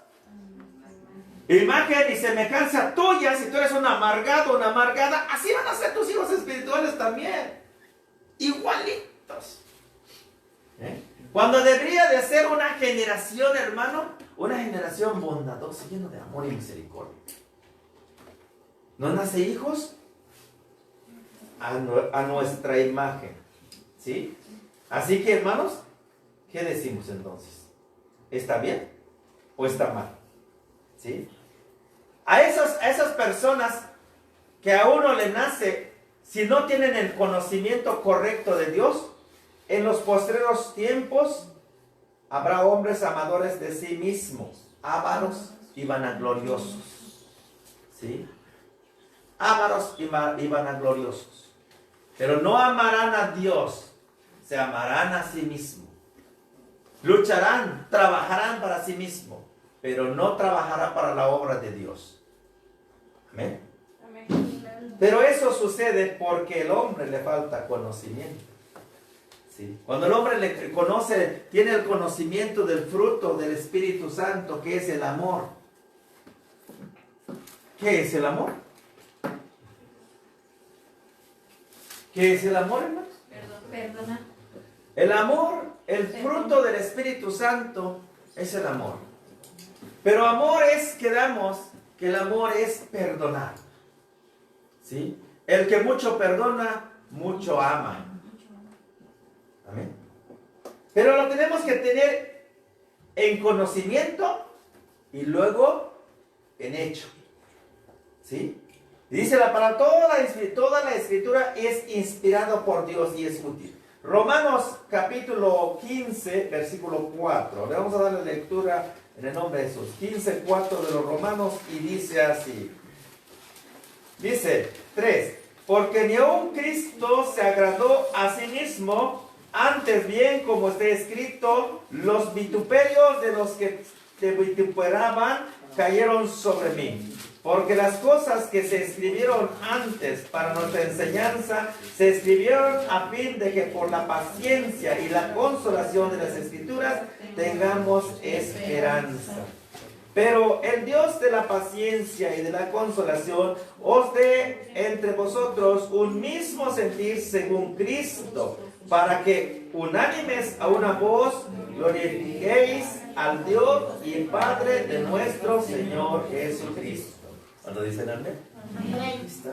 imagen y semejanza tuya. Si tú eres un amargado, una amargada, así van a ser tus hijos espirituales también. Igualitos. Cuando debería de ser una generación, hermano, una generación bondadosa, lleno de amor y misericordia. Nos nace hijos a nuestra imagen. ¿Sí? Así que, hermanos, ¿qué decimos entonces? ¿Está bien o está mal? ¿Sí? A esas personas que a uno le nace, si no tienen el conocimiento correcto de Dios, en los postreros tiempos habrá hombres amadores de sí mismos, ávaros y vanagloriosos. ¿Sí? Ávaros y vanagloriosos. Pero no amarán a Dios, se amarán a sí mismos. Lucharán, trabajarán para sí mismos, pero no trabajará para la obra de Dios. Amén. Pero eso sucede porque el hombre le falta conocimiento. ¿Sí? Cuando el hombre tiene el conocimiento del fruto del Espíritu Santo, que es el amor. ¿Qué es el amor? ¿Qué es el amor, hermanos? Perdona. El amor, el fruto del Espíritu Santo es el amor. Pero amor es, quedamos, que el amor es perdonar. ¿Sí? El que mucho perdona, mucho ama. Amén. Pero lo tenemos que tener en conocimiento y luego en hecho. ¿Sí? Y dice la palabra, toda la escritura es inspirada por Dios y es útil. Romanos capítulo 15, versículo 4. Le vamos a dar la lectura en el nombre de Jesús. 15, 4 de los Romanos y dice así. Dice 3. Porque ni aun Cristo se agradó a sí mismo, antes bien, como está escrito, los vituperios de los que te vituperaban cayeron sobre mí. Porque las cosas que se escribieron antes para nuestra enseñanza, se escribieron a fin de que por la paciencia y la consolación de las Escrituras tengamos esperanza. Pero el Dios de la paciencia y de la consolación os dé entre vosotros un mismo sentir según Cristo, para que unánimes a una voz glorifiquéis al Dios y Padre de nuestro Señor Jesucristo. ¿Cuándo dicen amén? Ahí está.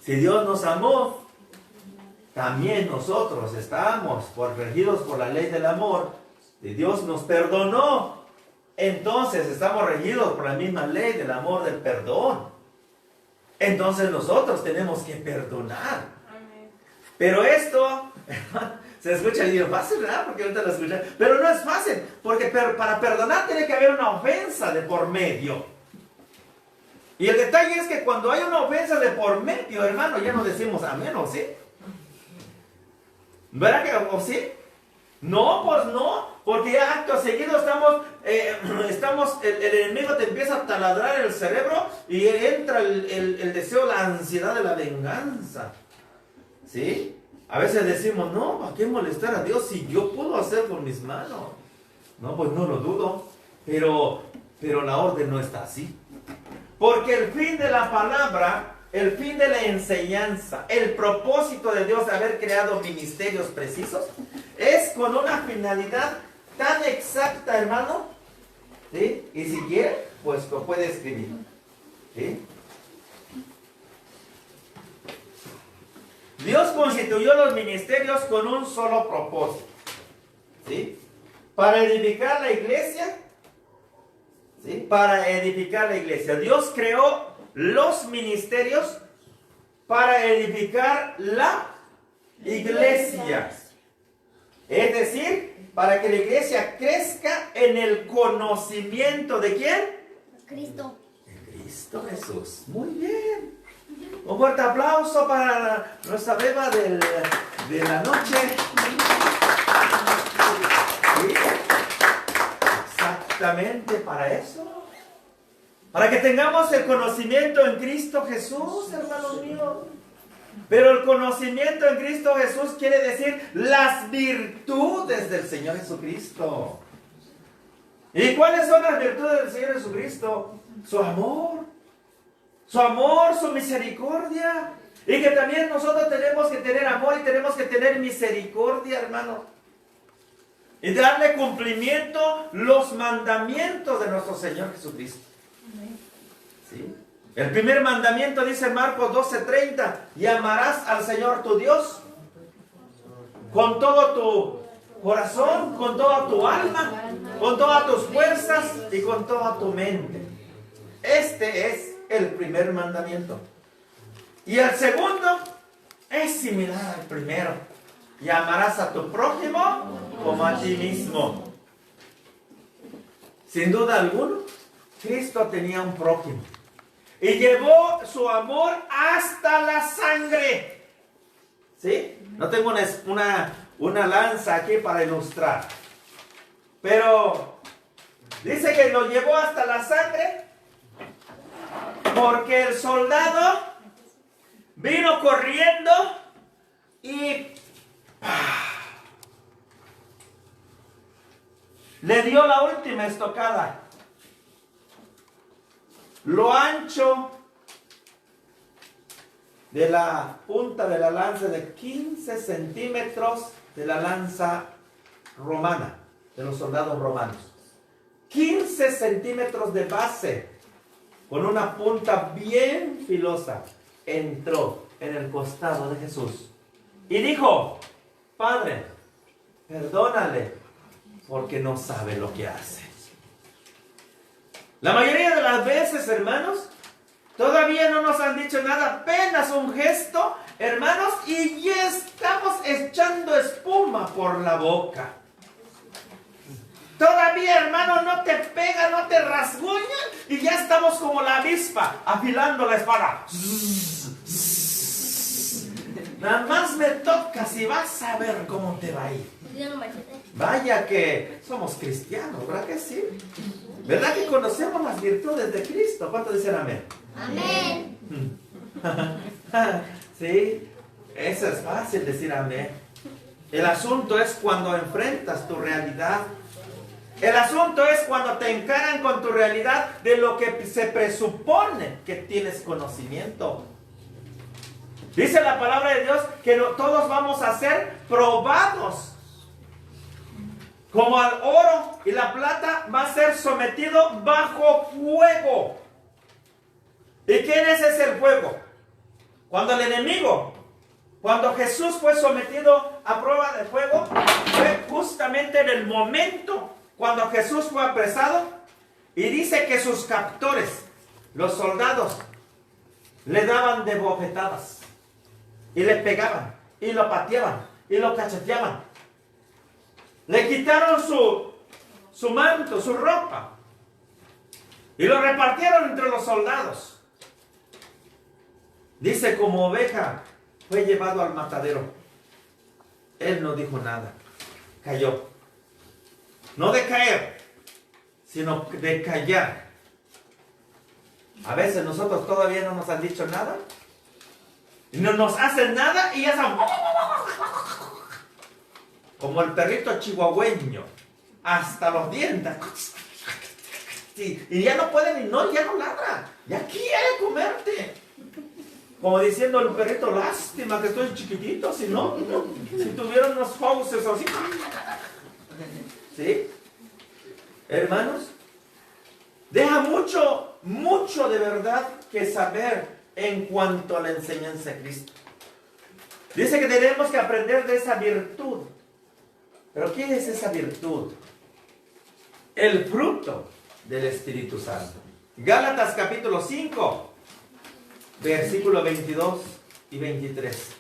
Si Dios nos amó, también nosotros estamos regidos por la ley del amor. Si Dios nos perdonó, entonces estamos regidos por la misma ley del amor del perdón. Entonces nosotros tenemos que perdonar. Pero esto se escucha y digo, fácil, ¿verdad? Porque ahorita lo escuchan. Pero no es fácil, porque para perdonar tiene que haber una ofensa de por medio. Y el detalle es que cuando hay una ofensa de por medio, hermano, ya no decimos amén, ¿o sí? ¿Verdad que o sí? No, pues no, porque ya acto seguido el enemigo te empieza a taladrar el cerebro y entra el deseo, la ansiedad de la venganza. ¿Sí? A veces decimos, no, ¿para qué molestar a Dios si yo puedo hacer con mis manos? No, pues no lo dudo, pero la orden no está así. Porque el fin de la palabra, el fin de la enseñanza, el propósito de Dios de haber creado ministerios precisos, es con una finalidad tan exacta, hermano. ¿Sí? Y si quiere, pues lo puede escribir. ¿Sí? Dios constituyó los ministerios con un solo propósito. ¿Sí? Para edificar la iglesia. ¿Sí? Para edificar la iglesia. Dios creó los ministerios para edificar la iglesia. Es decir, para que la iglesia crezca en el conocimiento ¿de quién? Cristo. De Cristo Jesús. Muy bien. Un fuerte aplauso para nuestra beba de la noche. ¿Sí? Exactamente para eso. Para que tengamos el conocimiento en Cristo Jesús, hermanos míos. Pero el conocimiento en Cristo Jesús quiere decir las virtudes del Señor Jesucristo. ¿Y cuáles son las virtudes del Señor Jesucristo? Su amor, su misericordia. Y que también nosotros tenemos que tener amor y tenemos que tener misericordia, hermano. Y darle cumplimiento los mandamientos de nuestro Señor Jesucristo. ¿Sí? El primer mandamiento dice Marcos 12:30, y amarás al Señor tu Dios con todo tu corazón, con toda tu alma, con todas tus fuerzas y con toda tu mente. Este es el primer mandamiento. Y el segundo es similar al primero. Y amarás a tu prójimo como a ti mismo. Sin duda alguna, Cristo tenía un prójimo. Y llevó su amor hasta la sangre. ¿Sí? No tengo una lanza aquí para ilustrar. Pero dice que lo llevó hasta la sangre porque el soldado vino corriendo y le dio la última estocada. Lo ancho de la punta de la lanza de 15 centímetros de la lanza romana, de los soldados romanos. 15 centímetros de base, con una punta bien filosa, entró en el costado de Jesús. Y dijo, Padre, perdónale, porque no sabe lo que hace. La mayoría de las veces, hermanos, todavía no nos han dicho nada, apenas un gesto, hermanos, y ya estamos echando espuma por la boca. Todavía, hermano, no te pega, no te rasguña, y ya estamos como la avispa, afilando la espada. Nada más me tocas y vas a ver cómo te va a ir. Vaya que somos cristianos, ¿verdad que sí? ¿Verdad que conocemos las virtudes de Cristo? ¿Cuántos dicen amén? Amén. Sí, eso es fácil decir amén. El asunto es cuando enfrentas tu realidad. El asunto es cuando te encaran con tu realidad de lo que se presupone que tienes conocimiento. Dice la palabra de Dios que todos vamos a ser probados. Como al oro y la plata va a ser sometido bajo fuego. ¿Y quién es ese fuego? Cuando el enemigo, cuando Jesús fue sometido a prueba de fuego, fue justamente en el momento cuando Jesús fue apresado, y dice que sus captores, los soldados, le daban de bofetadas, y le pegaban, y lo pateaban, y lo cacheteaban. Le quitaron su manto, su ropa, y lo repartieron entre los soldados. Dice, como oveja fue llevado al matadero. Él no dijo nada, cayó. No de caer, sino de callar. A veces nosotros todavía no nos han dicho nada, y no nos hacen nada y ya están como el perrito chihuahueño, hasta los dientes. Y ya no pueden, ya no ladra, ya quiere comerte. Como diciendo el perrito, lástima que estoy chiquitito, si no, si tuvieran unos fauces así. ¿Sí? Hermanos, deja mucho de verdad que saber en cuanto a la enseñanza de Cristo. Dice que tenemos que aprender de esa virtud. ¿Pero qué es esa virtud? El fruto del Espíritu Santo. Gálatas capítulo 5, versículo 22 y 23.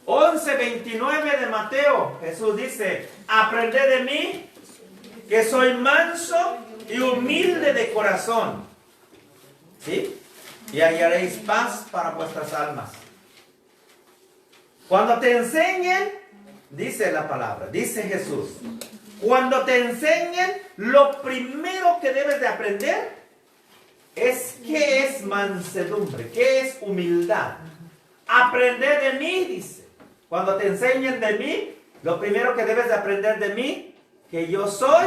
11:29 de Mateo, Jesús dice, aprended de mí, que soy manso y humilde de corazón, ¿sí? Y hallaréis paz para vuestras almas. Cuando te enseñen, dice la palabra, dice Jesús, cuando te enseñen, lo primero que debes de aprender es qué es mansedumbre, qué es humildad. Aprender de mí, dice. Cuando te enseñen de mí, lo primero que debes de aprender de mí, que yo soy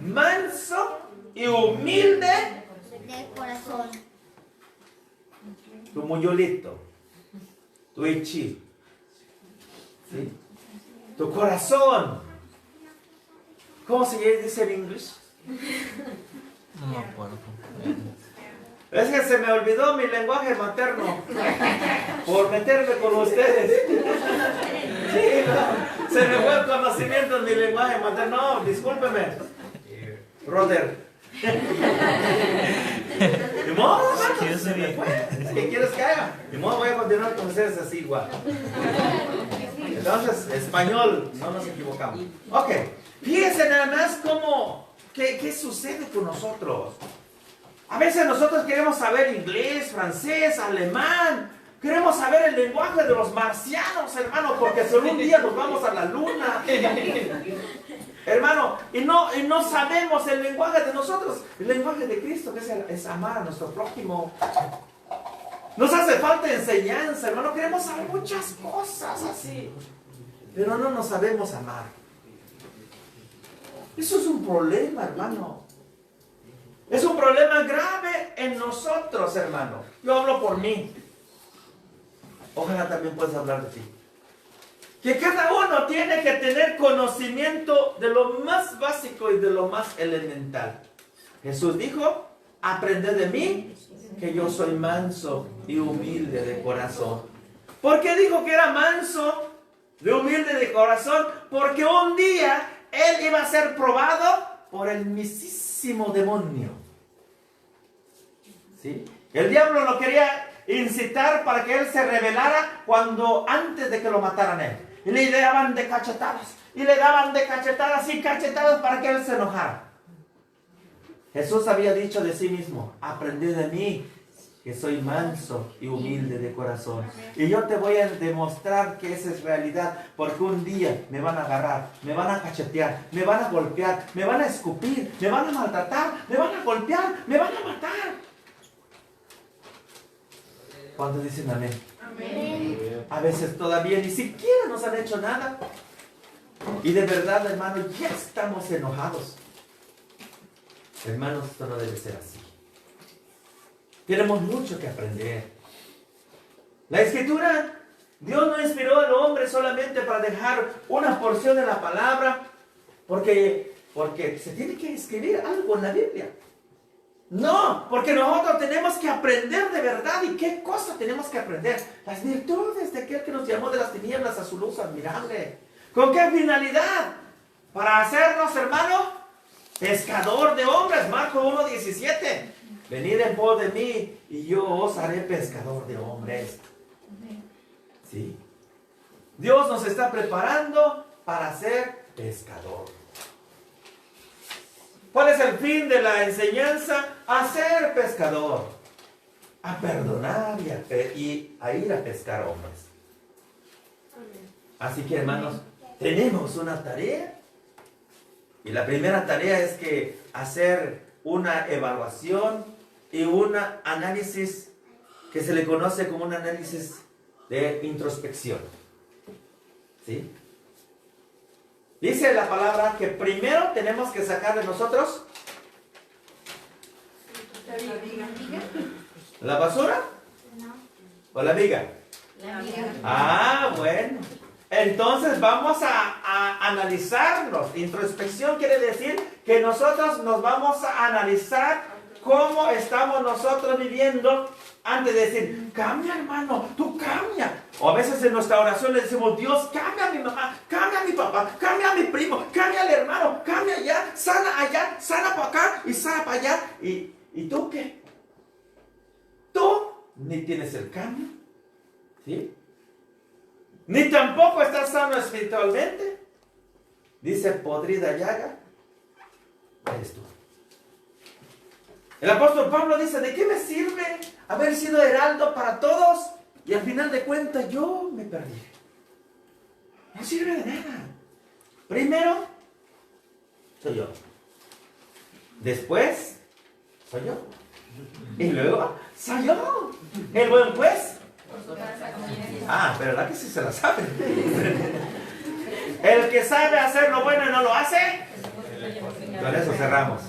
manso y humilde De corazón. tu muyolito, tu ichi, ¿sí? Tu corazón. ¿Cómo se dice en inglés? No me acuerdo. Es que se me olvidó mi lenguaje materno por meterme con ustedes. Sí, no, se me fue el conocimiento en mi lenguaje materno. No, discúlpeme, brother. ¿Y modo? Se me fue. ¿Qué quieres que haga? ¿Y modo? Voy a continuar con ustedes así igual. Entonces, español, no nos equivocamos. Ok, fíjense nada más qué sucede con nosotros. A veces nosotros queremos saber inglés, francés, alemán. Queremos saber el lenguaje de los marcianos, hermano, porque si un día nos vamos a la luna. Hermano, y no sabemos el lenguaje de nosotros. El lenguaje de Cristo, que es amar a nuestro prójimo. Nos hace falta enseñanza, hermano. Queremos saber muchas cosas así, pero no nos sabemos amar. Eso es un problema, hermano. Es un problema grave en nosotros, hermano. Yo hablo por mí. Ojalá también puedas hablar de ti. Que cada uno tiene que tener conocimiento de lo más básico y de lo más elemental. Jesús dijo, aprended de mí, que yo soy manso y humilde de corazón. ¿Por qué dijo que era manso y humilde de corazón? Porque un día él iba a ser probado por el mismísimo demonio. ¿Sí? El diablo lo quería incitar para que él se rebelara antes de que lo mataran a él. Y le daban de cachetadas, y le daban de cachetadas y cachetadas para que él se enojara. Jesús había dicho de sí mismo, aprended de mí, que soy manso y humilde de corazón. Y yo te voy a demostrar que esa es realidad, porque un día me van a agarrar, me van a cachetear, me van a golpear, me van a escupir, me van a maltratar, me van a golpear, me van a matar. ¿Cuántos dicen amén? Amén. A veces todavía ni siquiera nos han hecho nada. Y de verdad, hermanos, ya estamos enojados. Hermanos, esto no debe ser así. Tenemos mucho que aprender. La Escritura, Dios no inspiró al hombre solamente para dejar una porción de la palabra, porque se tiene que escribir algo en la Biblia. No, porque nosotros tenemos que aprender de verdad. ¿Y qué cosa tenemos que aprender? Las virtudes de aquel que nos llamó de las tinieblas a su luz admirable. ¿Con qué finalidad? Para hacernos, hermano, pescador de hombres. Marcos 1:17. Venid en pos de mí y yo os haré pescador de hombres. ¿Sí? Dios nos está preparando para ser pescador. ¿Cuál es el fin de la enseñanza? A ser pescador, a perdonar y a ir a pescar hombres. Así que, hermanos, tenemos una tarea. Y la primera tarea es que hacer una evaluación y un análisis que se le conoce como un análisis de introspección. ¿Sí? Dice la palabra que primero tenemos que sacar de nosotros la basura o la viga. Ah, bueno. Entonces vamos a analizarnos. Introspección quiere decir que nosotros nos vamos a analizar cómo estamos nosotros viviendo antes de decir, cambia hermano, tú cambia. O a veces en nuestra oración le decimos, Dios, cambia a mi mamá, cambia a mi papá, cambia a mi primo, cambia al hermano, cambia allá, sana para acá y sana para allá. ¿Y tú qué? Tú ni tienes el cambio, ¿sí? Ni tampoco estás sano espiritualmente. Dice, podrida llaga, eres tú. El apóstol Pablo dice, ¿de qué me sirve haber sido heraldo para todos? Y al final de cuentas yo me perdí. No sirve de nada. Primero, soy yo. Después, soy yo. Y luego, soy yo. El buen juez. Ah, pero la que sí se la sabe. El que sabe hacer lo bueno y no lo hace. Con eso cerramos.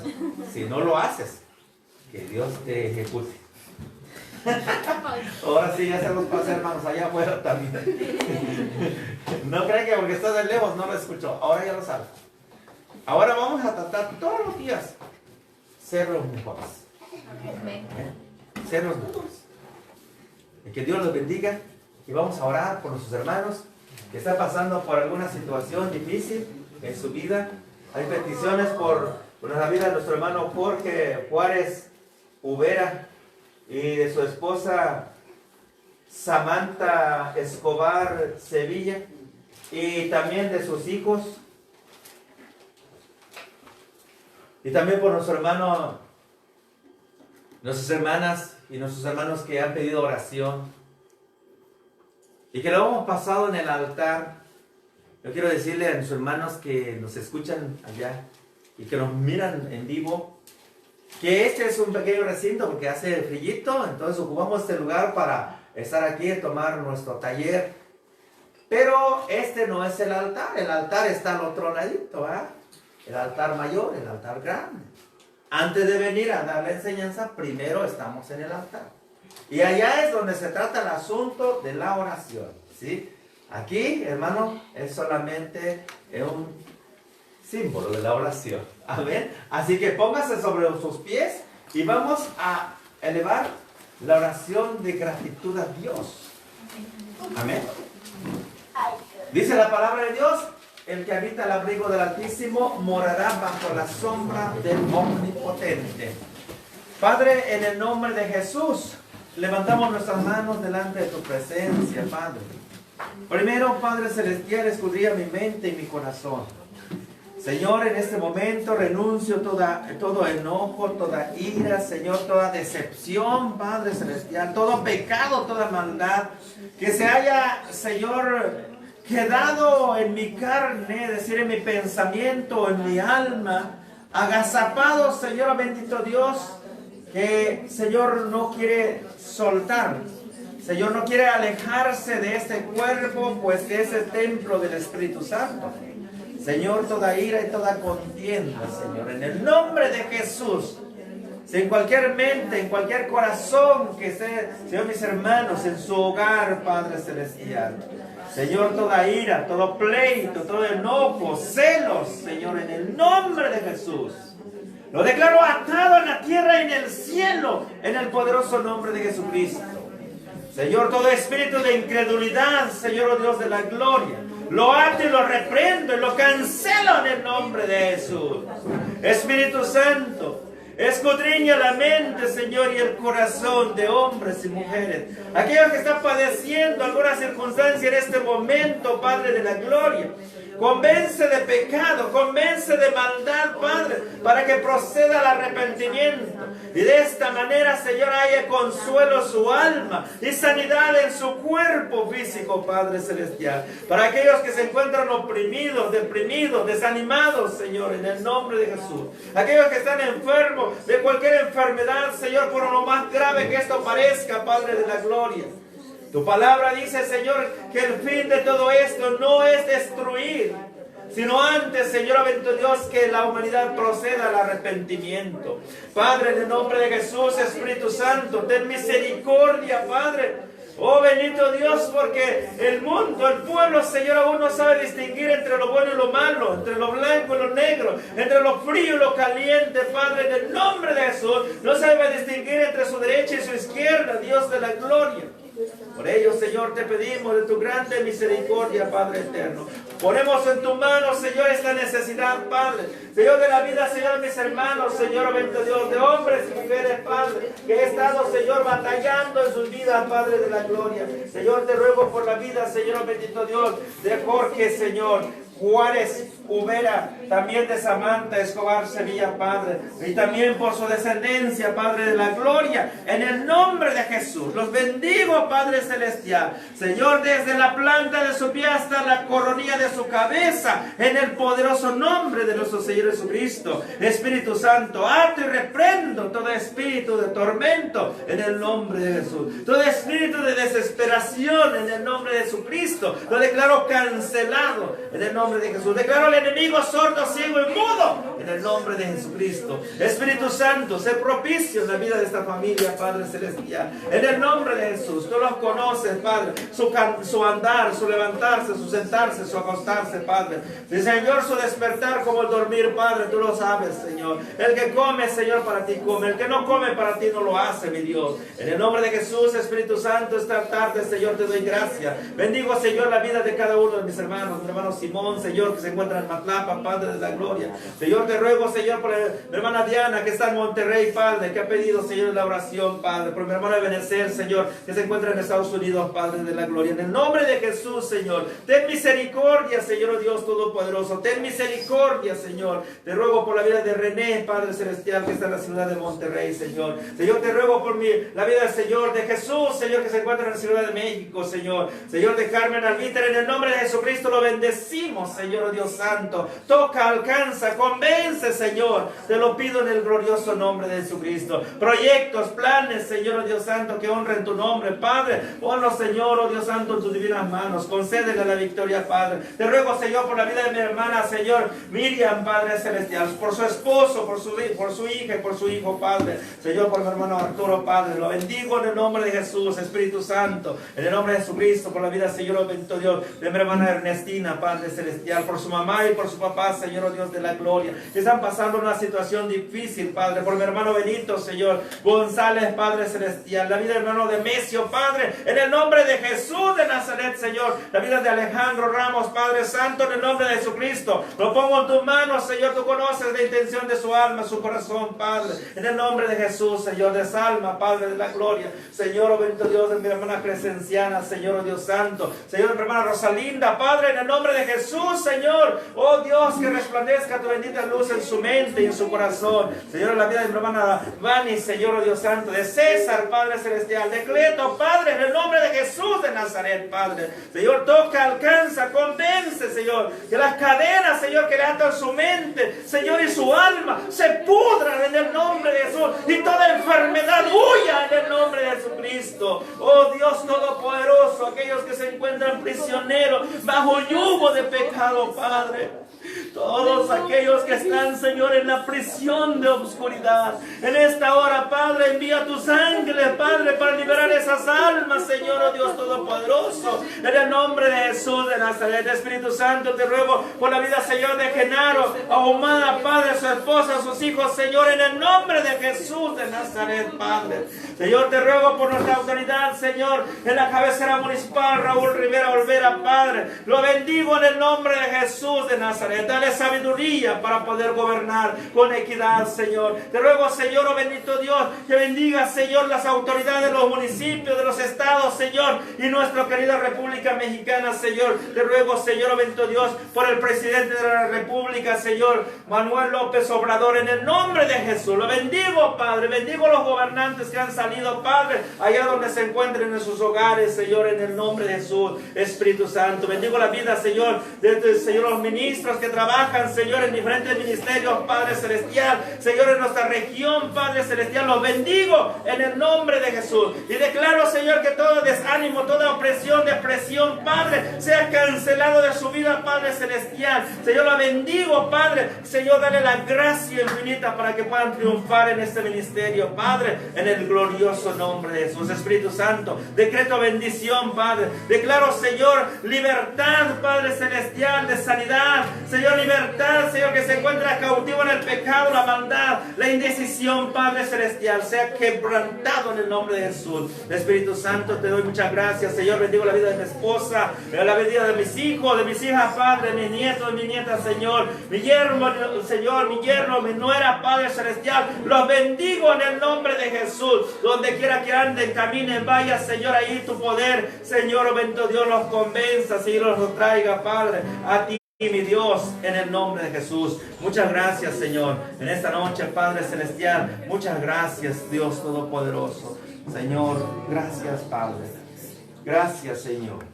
Si no lo haces, que Dios te ejecute. Ahora sí, ya se los pasa, hermanos, allá afuera también. No crean que porque estás de lejos no lo escuchó. Ahora ya lo sabe. Ahora vamos a tratar todos los días ser los mejores. Ser los mejores. Y que Dios los bendiga. Y vamos a orar por nuestros hermanos que están pasando por alguna situación difícil en su vida. Hay peticiones por la vida de nuestro hermano Jorge Juárez Ubera y de su esposa Samantha Escobar Sevilla, y también de sus hijos, y también por nuestro hermano, nuestras hermanas y nuestros hermanos que han pedido oración y que lo hemos pasado en el altar. Yo quiero decirle a nuestros hermanos que nos escuchan allá y que nos miran en vivo, que este es un pequeño recinto porque hace frillito, entonces ocupamos este lugar para estar aquí y tomar nuestro taller. Pero este no es el altar está al otro ladito, ¿eh? El altar mayor, el altar grande. Antes de venir a dar la enseñanza, primero estamos en el altar. Y allá es donde se trata el asunto de la oración, ¿sí? Aquí, hermano, es solamente un símbolo de la oración. Amén. Así que póngase sobre sus pies y vamos a elevar la oración de gratitud a Dios. Amén. Dice la palabra de Dios, el que habita el abrigo del Altísimo morará bajo la sombra del Omnipotente. Padre, en el nombre de Jesús, levantamos nuestras manos delante de tu presencia, Padre. Primero, Padre Celestial, escudriña mi mente y mi corazón. Señor, en este momento renuncio todo enojo, toda ira, Señor, toda decepción, Padre Celestial, todo pecado, toda maldad que se haya, Señor, quedado en mi carne, es decir, en mi pensamiento, en mi alma, agazapado, Señor, bendito Dios, que, Señor, no quiere soltar. Señor, no quiere alejarse de este cuerpo, pues de ese templo del Espíritu Santo. Señor, toda ira y toda contienda, Señor, en el nombre de Jesús. Si en cualquier mente, en cualquier corazón que esté, Señor, mis hermanos, en su hogar, Padre Celestial. Señor, toda ira, todo pleito, todo enojo, celos, Señor, en el nombre de Jesús. Lo declaro atado en la tierra y en el cielo, en el poderoso nombre de Jesucristo. Señor, todo espíritu de incredulidad, Señor, oh Dios de la gloria, lo ato y lo reprendo y lo cancelo en el nombre de Jesús. Espíritu Santo, escudriña la mente, Señor, y el corazón de hombres y mujeres. Aquellos que están padeciendo alguna circunstancia en este momento, Padre de la gloria. Convence de pecado, convence de maldad, Padre, para que proceda al arrepentimiento. Y de esta manera, Señor, haya consuelo su alma y sanidad en su cuerpo físico, Padre Celestial. Para aquellos que se encuentran oprimidos, deprimidos, desanimados, Señor, en el nombre de Jesús. Aquellos que están enfermos de cualquier enfermedad, Señor, por lo más grave que esto parezca, Padre de la gloria. Tu palabra dice, Señor, que el fin de todo esto no es destruir, sino antes, Señor, bendito Dios, que la humanidad proceda al arrepentimiento. Padre, en el nombre de Jesús, Espíritu Santo, ten misericordia, Padre. Oh, bendito Dios, porque el mundo, el pueblo, Señor, aún no sabe distinguir entre lo bueno y lo malo, entre lo blanco y lo negro, entre lo frío y lo caliente, Padre, en el nombre de Jesús. No sabe distinguir entre su derecha y su izquierda, Dios de la gloria. Por ello, Señor, te pedimos de tu grande misericordia, Padre eterno. Ponemos en tu mano, Señor, esta necesidad, Padre. Señor, de la vida, Señor, mis hermanos, Señor, bendito Dios, de hombres y mujeres, Padre, que he estado, Señor, batallando en sus vidas, Padre de la gloria. Señor, te ruego por la vida, Señor, bendito Dios, de Jorge, Señor, Juárez, Ubera, también de Samantha Escobar Sevilla, Padre, y también por su descendencia, Padre de la gloria, en el nombre de Jesús. Los bendigo, Padre celestial, Señor, desde la planta de su pie hasta la coronilla de su cabeza, en el poderoso nombre de nuestro Señor Jesucristo. Espíritu Santo, ato y reprendo todo espíritu de tormento en el nombre de Jesús, todo espíritu de desesperación en el nombre de Jesucristo. Lo declaro cancelado en el nombre de Jesús. Declaro al enemigo sordo, ciego y mudo en el nombre de Jesucristo. Espíritu Santo, sé propicio en la vida de esta familia, Padre celestial, en el nombre de Jesús. Tú los conoces, Padre, su andar, su levantarse, su sentarse, su acostarse, Padre. Y, Señor, su despertar como el dormir, Padre, tú lo sabes, Señor. El que come, Señor, para ti come. El que no come, para ti no lo hace, mi Dios. En el nombre de Jesús, Espíritu Santo, esta tarde, Señor, te doy gracias. Bendigo, Señor, la vida de cada uno de mis hermanos. Mi hermano Simón, Señor, que se encuentra en Matlapa, Padre de la gloria. Señor, te ruego, Señor, por mi hermana Diana, que está en Monterrey, Padre, que ha pedido, Señor, la oración, Padre. Por mi hermano Ebenezer, Señor, que se encuentra en Estados Unidos, Padre de la gloria. En el nombre de Jesús, Señor, ten misericordia, Señor, oh Dios Todopoderoso. Ten misericordia, Señor. Te ruego por la vida de René, Padre celestial, que está en la ciudad de Monterrey, Señor. Señor, te ruego por la vida del Señor, de Jesús, Señor, que se encuentra en la ciudad de México, Señor. Señor, de Carmen Alvíter, en el nombre de Jesucristo lo bendecimos, Señor, oh Dios Santo. Toca, alcanza, convence, Señor. Te lo pido en el glorioso nombre de Jesucristo. Proyectos, planes, Señor, oh Dios Santo, que honren tu nombre, Padre. Ponlos, Señor, oh Dios Santo, en tus divinas manos. Concédele la victoria, Padre. Te ruego, Señor, por la vida de mi hermana, Señor, Miriam, Padre celestial, por su esposo, por su hija y por su hijo, Padre. Señor, por mi hermano Arturo, Padre. Lo bendigo en el nombre de Jesús, Espíritu Santo. En el nombre de Jesucristo, por la vida, Señor, oh bendito Dios, de mi hermana Ernestina, Padre celestial, por su mamá y por su papá, Señor, oh Dios de la gloria, que están pasando una situación difícil, Padre. Por mi hermano Benito, Señor González, Padre celestial, la vida del hermano Demesio, Padre, en el nombre de Jesús de Nazaret, Señor, la vida de Alejandro Ramos, Padre Santo, en el nombre de Jesucristo, lo pongo en tus manos, Señor. Tú conoces la intención de su alma, su corazón, Padre, en el nombre de Jesús, Señor, de Salma, Padre de la gloria, Señor, oh bendito Dios, de mi hermana Crescenciana, Señor, oh Dios Santo, Señor, de mi hermana Rosalinda, Padre, en el nombre de Jesús, Jesús, Señor. Oh Dios, que resplandezca tu bendita luz en su mente y en su corazón. Señor, en la vida de mi hermana Vani, Señor, oh Dios Santo, de César, Padre Celestial, de Cleto, Padre, en el nombre de Jesús de Nazaret, Padre. Señor, toca, alcanza, convence, Señor, que las cadenas, Señor, que le atan su mente, Señor, y su alma, se pudran en el nombre de Jesús, y toda enfermedad huya en el nombre de Jesucristo. Oh Dios Todopoderoso, aquellos que se encuentran prisioneros bajo yugo de pecado, Padre. Todos aquellos que están, Señor, en la prisión de oscuridad, en esta hora, Padre, envía tus ángeles, Padre, para liberar esas almas, Señor, oh Dios Todopoderoso, en el nombre de Jesús de Nazaret. Espíritu Santo, te ruego por la vida, Señor, de Genaro, Ahumada, Padre, su esposa, sus hijos, Señor, en el nombre de Jesús de Nazaret, Padre. Señor, te ruego por nuestra autoridad, Señor, en la cabecera municipal, Raúl Rivera Olvera, Padre, lo bendigo en el nombre de Jesús de Nazaret. Dale sabiduría para poder gobernar con equidad, Señor. Te ruego, Señor, oh bendito Dios, que bendiga, Señor, las autoridades de los municipios, de los estados, Señor, y nuestra querida República Mexicana, Señor. Te ruego, Señor, oh bendito Dios, por el presidente de la República, Señor, Manuel López Obrador, en el nombre de Jesús. Lo bendigo, Padre. Bendigo a los gobernantes que han salido, Padre, allá donde se encuentren en sus hogares, Señor, en el nombre de Jesús. Espíritu Santo, bendigo la vida, Señor, de Señor, los ministros que trabajan, Señor, en diferentes ministerios, Padre Celestial, Señor, en nuestra región, Padre Celestial, los bendigo en el nombre de Jesús, y declaro, Señor, que todo desánimo, toda opresión, depresión, Padre, sea cancelado de su vida, Padre Celestial. Señor, la bendigo, Padre, Señor, dale la gracia infinita para que puedan triunfar en este ministerio, Padre, en el glorioso nombre de Jesús. Espíritu Santo, decreto bendición, Padre, declaro, Señor, libertad, Padre Celestial, de sanidad, Señor, libertad, Señor, que se encuentra cautivo en el pecado, la maldad, la indecisión, Padre Celestial, sea quebrantado en el nombre de Jesús. Espíritu Santo, te doy muchas gracias, Señor. Bendigo la vida de mi esposa, la vida de mis hijos, de mis hijas, Padre, mis nietos, mis nietas, Señor, mi yerno, Señor, mi yerno, mi nuera, Padre Celestial, los bendigo en el nombre de Jesús. Donde quiera que anden, caminen, vaya, Señor, ahí tu poder, Señor, oh bendito Dios, los convenza, Señor, los traiga, Padre, a ti, mi Dios, en el nombre de Jesús. Muchas gracias, Señor, en esta noche, Padre Celestial. Muchas gracias, Dios Todopoderoso. Señor, gracias, Padre. Gracias, Señor.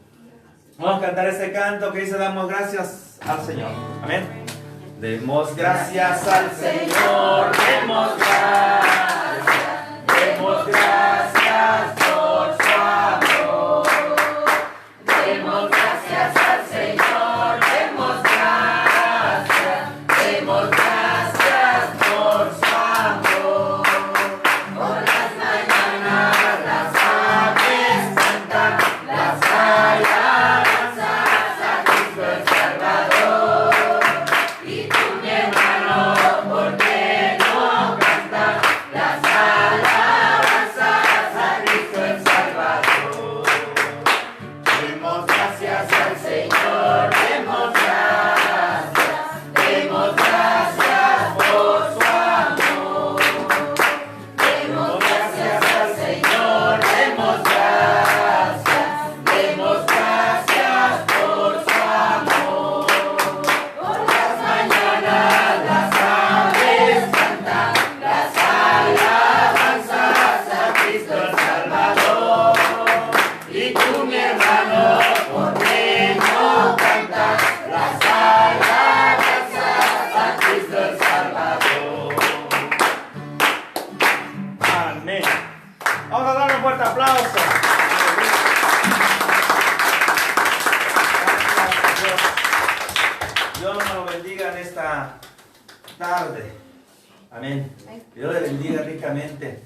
Vamos a cantar este canto que dice: damos gracias al Señor. Amén. Demos gracias al Señor. Demos gracias. Demos gracias por su amor. Demos gracias al Señor. Tarde. Amén. Dios le bendiga ricamente.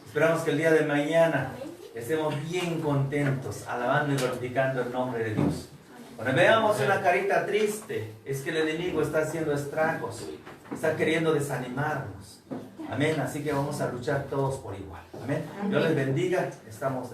Esperamos que el día de mañana estemos bien contentos, alabando y glorificando el nombre de Dios. Cuando veamos una carita triste, es que el enemigo está haciendo estragos, está queriendo desanimarnos. Amén. Así que vamos a luchar todos por igual. Amén. Dios les bendiga. Estamos